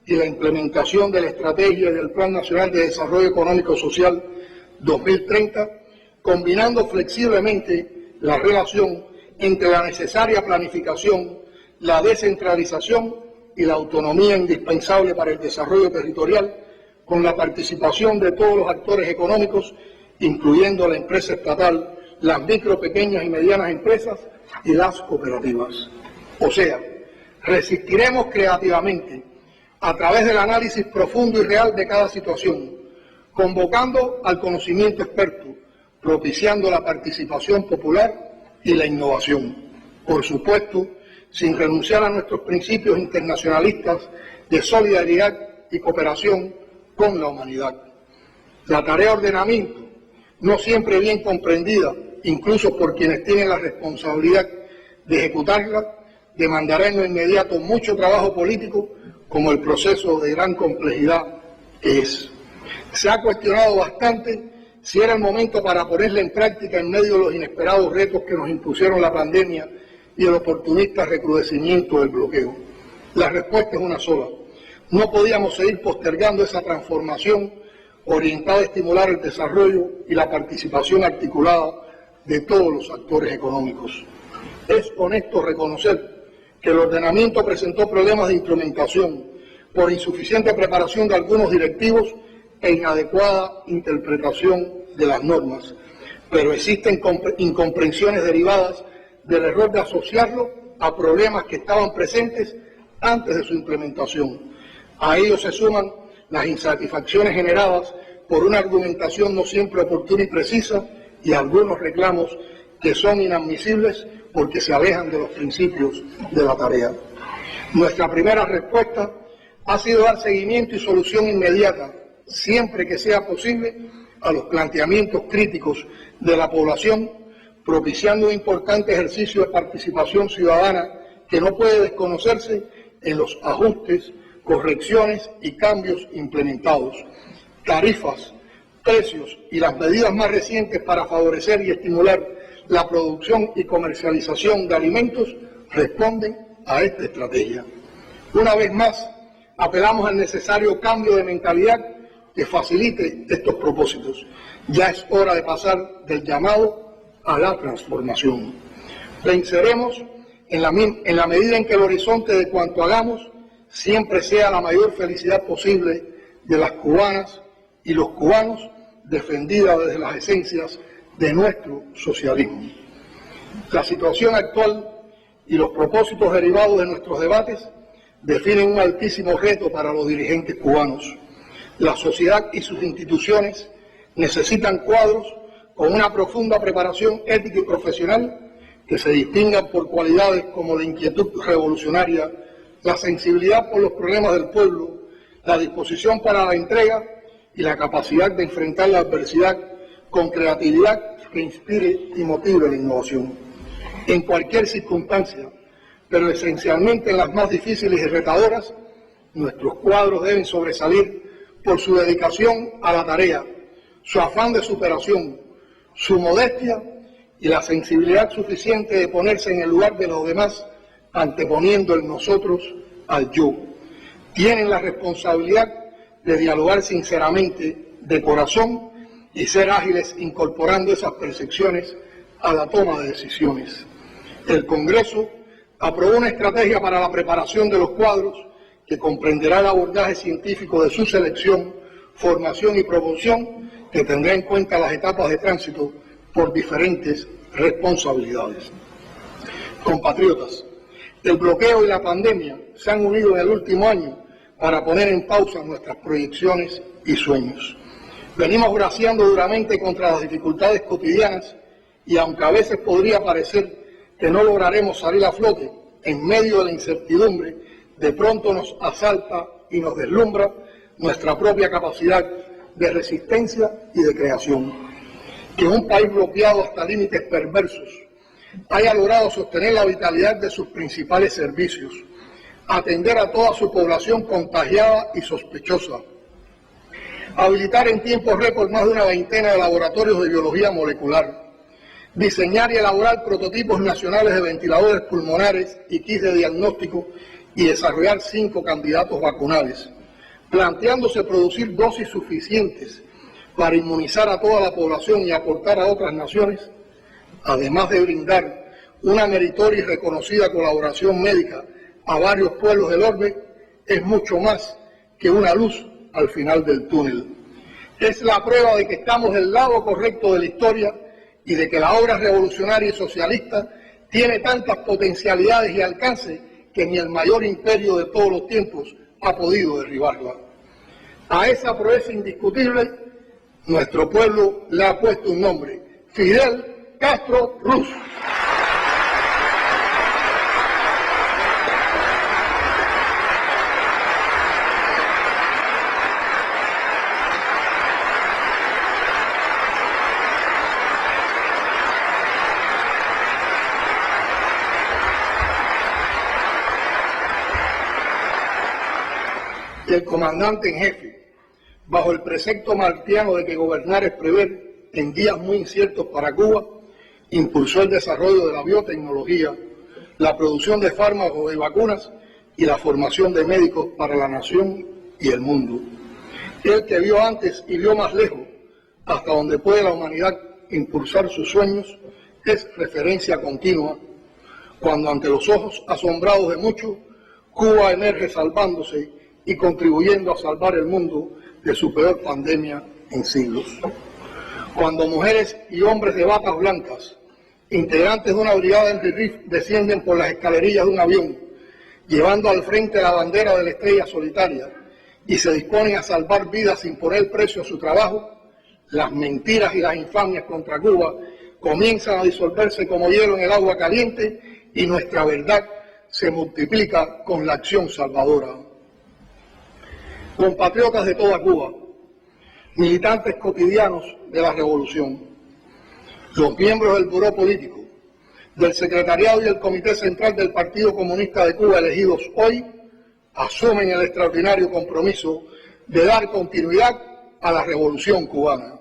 y la implementación de la estrategia del Plan Nacional de Desarrollo Económico y Social 2030, combinando flexiblemente la relación entre la necesaria planificación, la descentralización y la autonomía indispensable para el desarrollo territorial, con la participación de todos los actores económicos, incluyendo la empresa estatal, las micro, pequeñas y medianas empresas y las cooperativas. O sea, resistiremos creativamente a través del análisis profundo y real de cada situación, convocando al conocimiento experto, propiciando la participación popular y la innovación. Por supuesto, sin renunciar a nuestros principios internacionalistas de solidaridad y cooperación con la humanidad. La tarea de ordenamiento, no siempre bien comprendida, incluso por quienes tienen la responsabilidad de ejecutarla, demandará en lo inmediato mucho trabajo político, como el proceso de gran complejidad que es. Se ha cuestionado bastante si era el momento para ponerla en práctica en medio de los inesperados retos que nos impusieron la pandemia y el oportunista recrudecimiento del bloqueo. La respuesta es una sola. No podíamos seguir postergando esa transformación orientada a estimular el desarrollo y la participación articulada de todos los actores económicos. Es honesto reconocer que el ordenamiento presentó problemas de implementación por insuficiente preparación de algunos directivos e inadecuada interpretación de las normas, pero existen incomprensiones derivadas del error de asociarlo a problemas que estaban presentes antes de su implementación. A ello se suman las insatisfacciones generadas por una argumentación no siempre oportuna y precisa y algunos reclamos que son inadmisibles porque se alejan de los principios de la tarea. Nuestra primera respuesta ha sido dar seguimiento y solución inmediata, siempre que sea posible, a los planteamientos críticos de la población, propiciando un importante ejercicio de participación ciudadana que no puede desconocerse en los ajustes, correcciones y cambios implementados. Tarifas, precios y las medidas más recientes para favorecer y estimular la producción y comercialización de alimentos responden a esta estrategia. Una vez más, apelamos al necesario cambio de mentalidad que facilite estos propósitos. Ya es hora de pasar del llamado a la transformación. Venceremos en la medida en que el horizonte de cuanto hagamos siempre sea la mayor felicidad posible de las cubanas y los cubanos, defendida desde las esencias de nuestro socialismo. La situación actual y los propósitos derivados de nuestros debates definen un altísimo reto para los dirigentes cubanos. La sociedad y sus instituciones necesitan cuadros con una profunda preparación ética y profesional que se distingan por cualidades como la inquietud revolucionaria, la sensibilidad por los problemas del pueblo, la disposición para la entrega y la capacidad de enfrentar la adversidad con creatividad que inspire y motive la innovación. En cualquier circunstancia, pero esencialmente en las más difíciles y retadoras, nuestros cuadros deben sobresalir por su dedicación a la tarea, su afán de superación, su modestia y la sensibilidad suficiente de ponerse en el lugar de los demás, anteponiendo el nosotros al yo. Tienen la responsabilidad de dialogar sinceramente, de corazón, y ser ágiles incorporando esas percepciones a la toma de decisiones. El Congreso aprobó una estrategia para la preparación de los cuadros que comprenderá el abordaje científico de su selección, formación y promoción, que tendrá en cuenta las etapas de tránsito por diferentes responsabilidades. Compatriotas, el bloqueo y la pandemia se han unido en el último año para poner en pausa nuestras proyecciones y sueños. Venimos braceando duramente contra las dificultades cotidianas y aunque a veces podría parecer que no lograremos salir a flote, en medio de la incertidumbre, de pronto nos asalta y nos deslumbra nuestra propia capacidad de resistencia y de creación. Que un país bloqueado hasta límites perversos haya logrado sostener la vitalidad de sus principales servicios, atender a toda su población contagiada y sospechosa, habilitar en tiempo récord más de una veintena de laboratorios de biología molecular, diseñar y elaborar prototipos nacionales de ventiladores pulmonares y kits de diagnóstico y desarrollar 5 candidatos vacunales, planteándose producir dosis suficientes para inmunizar a toda la población y aportar a otras naciones, además de brindar una meritoria y reconocida colaboración médica a varios pueblos del orbe, es mucho más que una luz al final del túnel. Es la prueba de que estamos del lado correcto de la historia y de que la obra revolucionaria y socialista tiene tantas potencialidades y alcance que ni el mayor imperio de todos los tiempos ha podido derribarla. A esa proeza indiscutible, nuestro pueblo le ha puesto un nombre: Fidel Castro Ruz. El comandante en jefe, bajo el precepto martiano de que gobernar es prever en días muy inciertos para Cuba, impulsó el desarrollo de la biotecnología, la producción de fármacos y vacunas y la formación de médicos para la nación y el mundo. El que vio antes y vio más lejos, hasta donde puede la humanidad impulsar sus sueños, es referencia continua, cuando ante los ojos asombrados de muchos, Cuba emerge salvándose y contribuyendo a salvar el mundo de su peor pandemia en siglos. Cuando mujeres y hombres de batas blancas, integrantes de una brigada en RIF, descienden por las escalerillas de un avión, llevando al frente la bandera de la estrella solitaria, y se disponen a salvar vidas sin poner precio a su trabajo, las mentiras y las infamias contra Cuba comienzan a disolverse como hielo en el agua caliente y nuestra verdad se multiplica con la acción salvadora. Compatriotas de toda Cuba, militantes cotidianos de la revolución, los miembros del Buró Político, del Secretariado y el Comité Central del Partido Comunista de Cuba elegidos hoy, asumen el extraordinario compromiso de dar continuidad a la revolución cubana.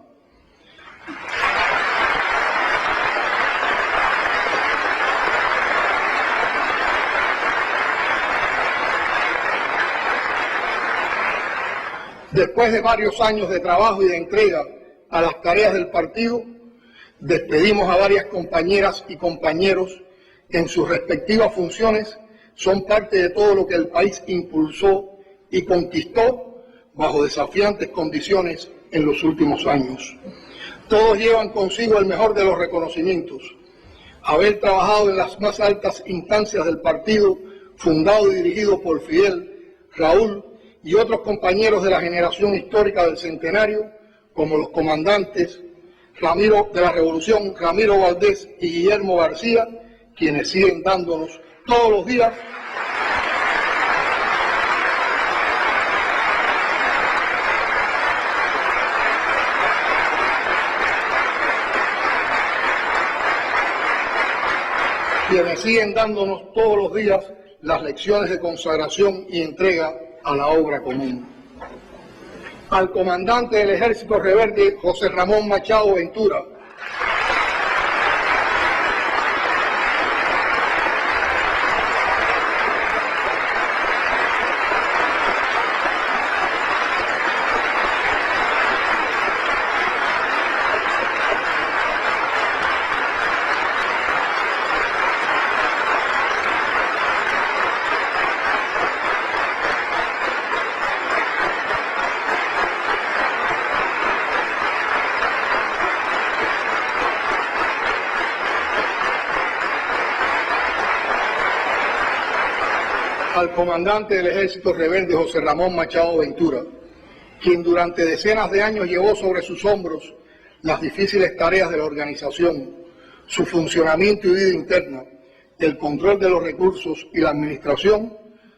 Después de varios años de trabajo y de entrega a las tareas del partido, despedimos a varias compañeras y compañeros que en sus respectivas funciones son parte de todo lo que el país impulsó y conquistó bajo desafiantes condiciones en los últimos años. Todos llevan consigo el mejor de los reconocimientos: haber trabajado en las más altas instancias del partido, fundado y dirigido por Fidel, Raúl y otros compañeros de la generación histórica del centenario, como los comandantes Ramiro de la Revolución, Ramiro Valdés y Guillermo García, quienes siguen dándonos todos los días las lecciones de consagración y entrega a la obra común. Al comandante del Ejército Rebelde, José Ramón Machado Ventura, al comandante del Ejército Rebelde, José Ramón Machado Ventura, quien durante decenas de años llevó sobre sus hombros las difíciles tareas de la organización, su funcionamiento y vida interna, el control de los recursos y la administración,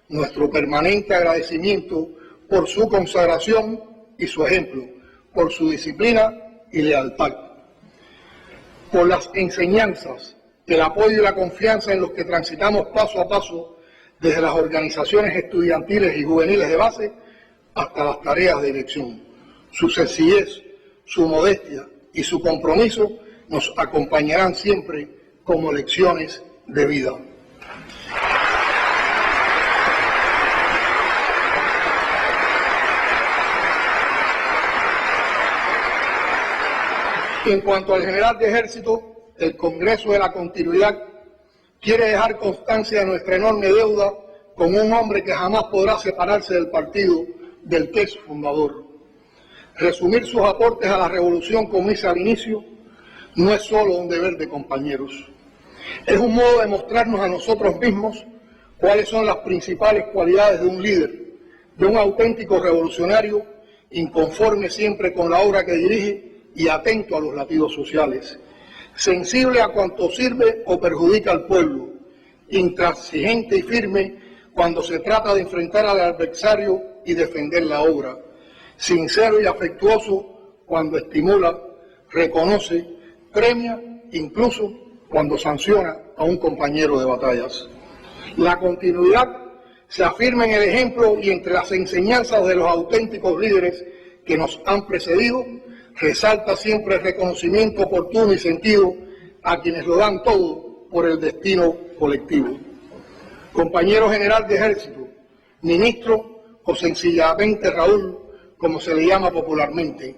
nuestro permanente agradecimiento por su consagración y su ejemplo, por su disciplina y lealtad, por las enseñanzas, el apoyo y la confianza en los que transitamos paso a paso desde las organizaciones estudiantiles y juveniles de base hasta las tareas de dirección. Su sencillez, su modestia y su compromiso nos acompañarán siempre como lecciones de vida. En cuanto al general de ejército, el Congreso de la Continuidad quiere dejar constancia de nuestra enorme deuda con un hombre que jamás podrá separarse del partido del que es fundador. Resumir sus aportes a la revolución, como hice al inicio, no es solo un deber de compañeros. Es un modo de mostrarnos a nosotros mismos cuáles son las principales cualidades de un líder, de un auténtico revolucionario, inconforme siempre con la obra que dirige y atento a los latidos sociales, sensible a cuanto sirve o perjudica al pueblo, intransigente y firme cuando se trata de enfrentar al adversario y defender la obra, sincero y afectuoso cuando estimula, reconoce, premia, incluso cuando sanciona a un compañero de batallas. La continuidad se afirma en el ejemplo y entre las enseñanzas de los auténticos líderes que nos han precedido. Resalta siempre el reconocimiento oportuno y sentido a quienes lo dan todo por el destino colectivo. Compañero general de ejército, ministro o sencillamente Raúl, como se le llama popularmente,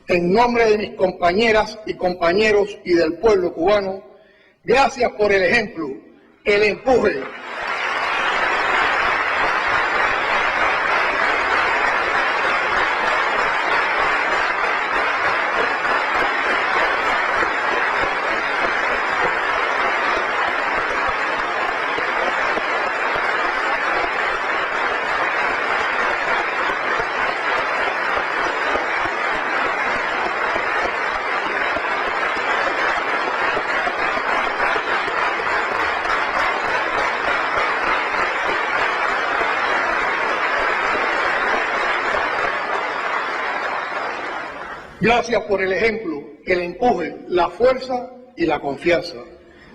en nombre de mis compañeras y compañeros y del pueblo cubano, gracias por el ejemplo, el empuje, gracias por el ejemplo, el empuje, la fuerza y la confianza.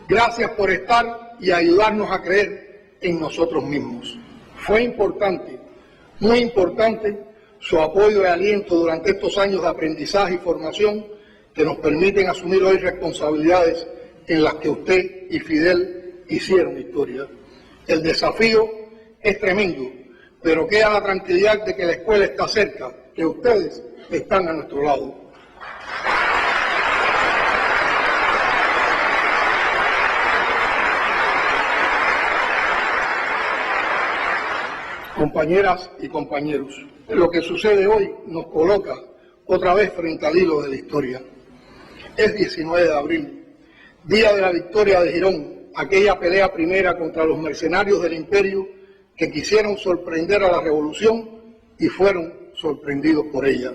Gracias por estar y ayudarnos a creer en nosotros mismos. Fue importante, muy importante, su apoyo y aliento durante estos años de aprendizaje y formación que nos permiten asumir hoy responsabilidades en las que usted y Fidel hicieron historia. El desafío es tremendo, pero queda la tranquilidad de que la escuela está cerca que ustedes están a nuestro lado. Compañeras y compañeros, lo que sucede hoy nos coloca otra vez frente al hilo de la historia. Es 19 de abril, día de la victoria de Girón, aquella pelea primera contra los mercenarios del imperio que quisieron sorprender a la revolución y fueron sorprendidos por ella.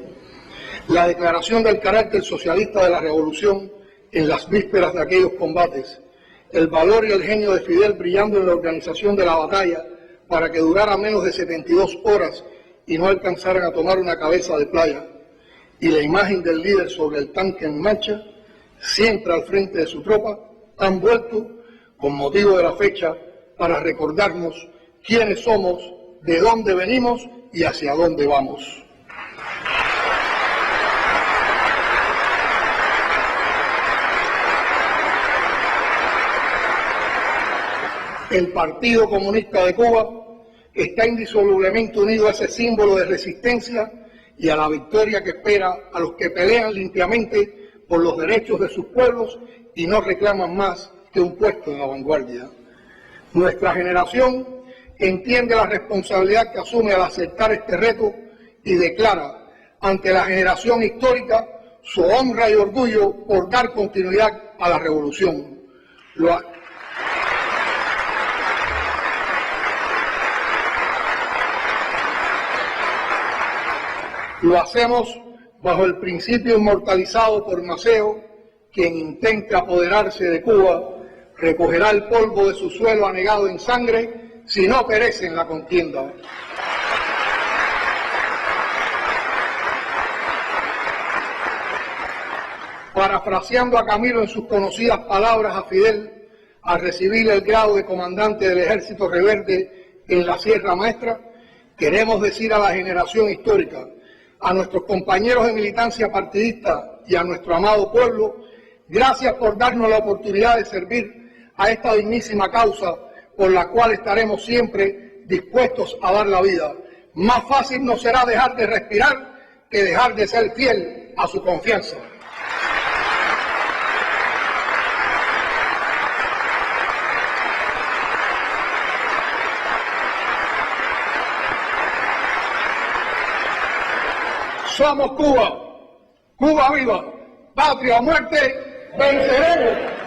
La declaración del carácter socialista de la revolución en las vísperas de aquellos combates, el valor y el genio de Fidel brillando en la organización de la batalla para que durara menos de 72 horas y no alcanzaran a tomar una cabeza de playa, y la imagen del líder sobre el tanque en marcha, siempre al frente de su tropa, han vuelto, con motivo de la fecha, para recordarnos quiénes somos, de dónde venimos y hacia dónde vamos. El Partido Comunista de Cuba está indisolublemente unido a ese símbolo de resistencia y a la victoria que espera a los que pelean limpiamente por los derechos de sus pueblos y no reclaman más que un puesto en la vanguardia. Nuestra generación entiende la responsabilidad que asume al aceptar este reto y declara ante la generación histórica su honra y orgullo por dar continuidad a la revolución. Lo hacemos bajo el principio inmortalizado por Maceo: quien intente apoderarse de Cuba recogerá el polvo de su suelo anegado en sangre si no perece en la contienda. Parafraseando a Camilo en sus conocidas palabras a Fidel al recibir el grado de comandante del Ejército Rebelde en la Sierra Maestra, queremos decir a la generación histórica, a nuestros compañeros de militancia partidista y a nuestro amado pueblo, gracias por darnos la oportunidad de servir a esta dignísima causa por la cual estaremos siempre dispuestos a dar la vida. Más fácil nos será dejar de respirar que dejar de ser fiel a su confianza. Somos Cuba, Cuba viva, patria o muerte, venceremos.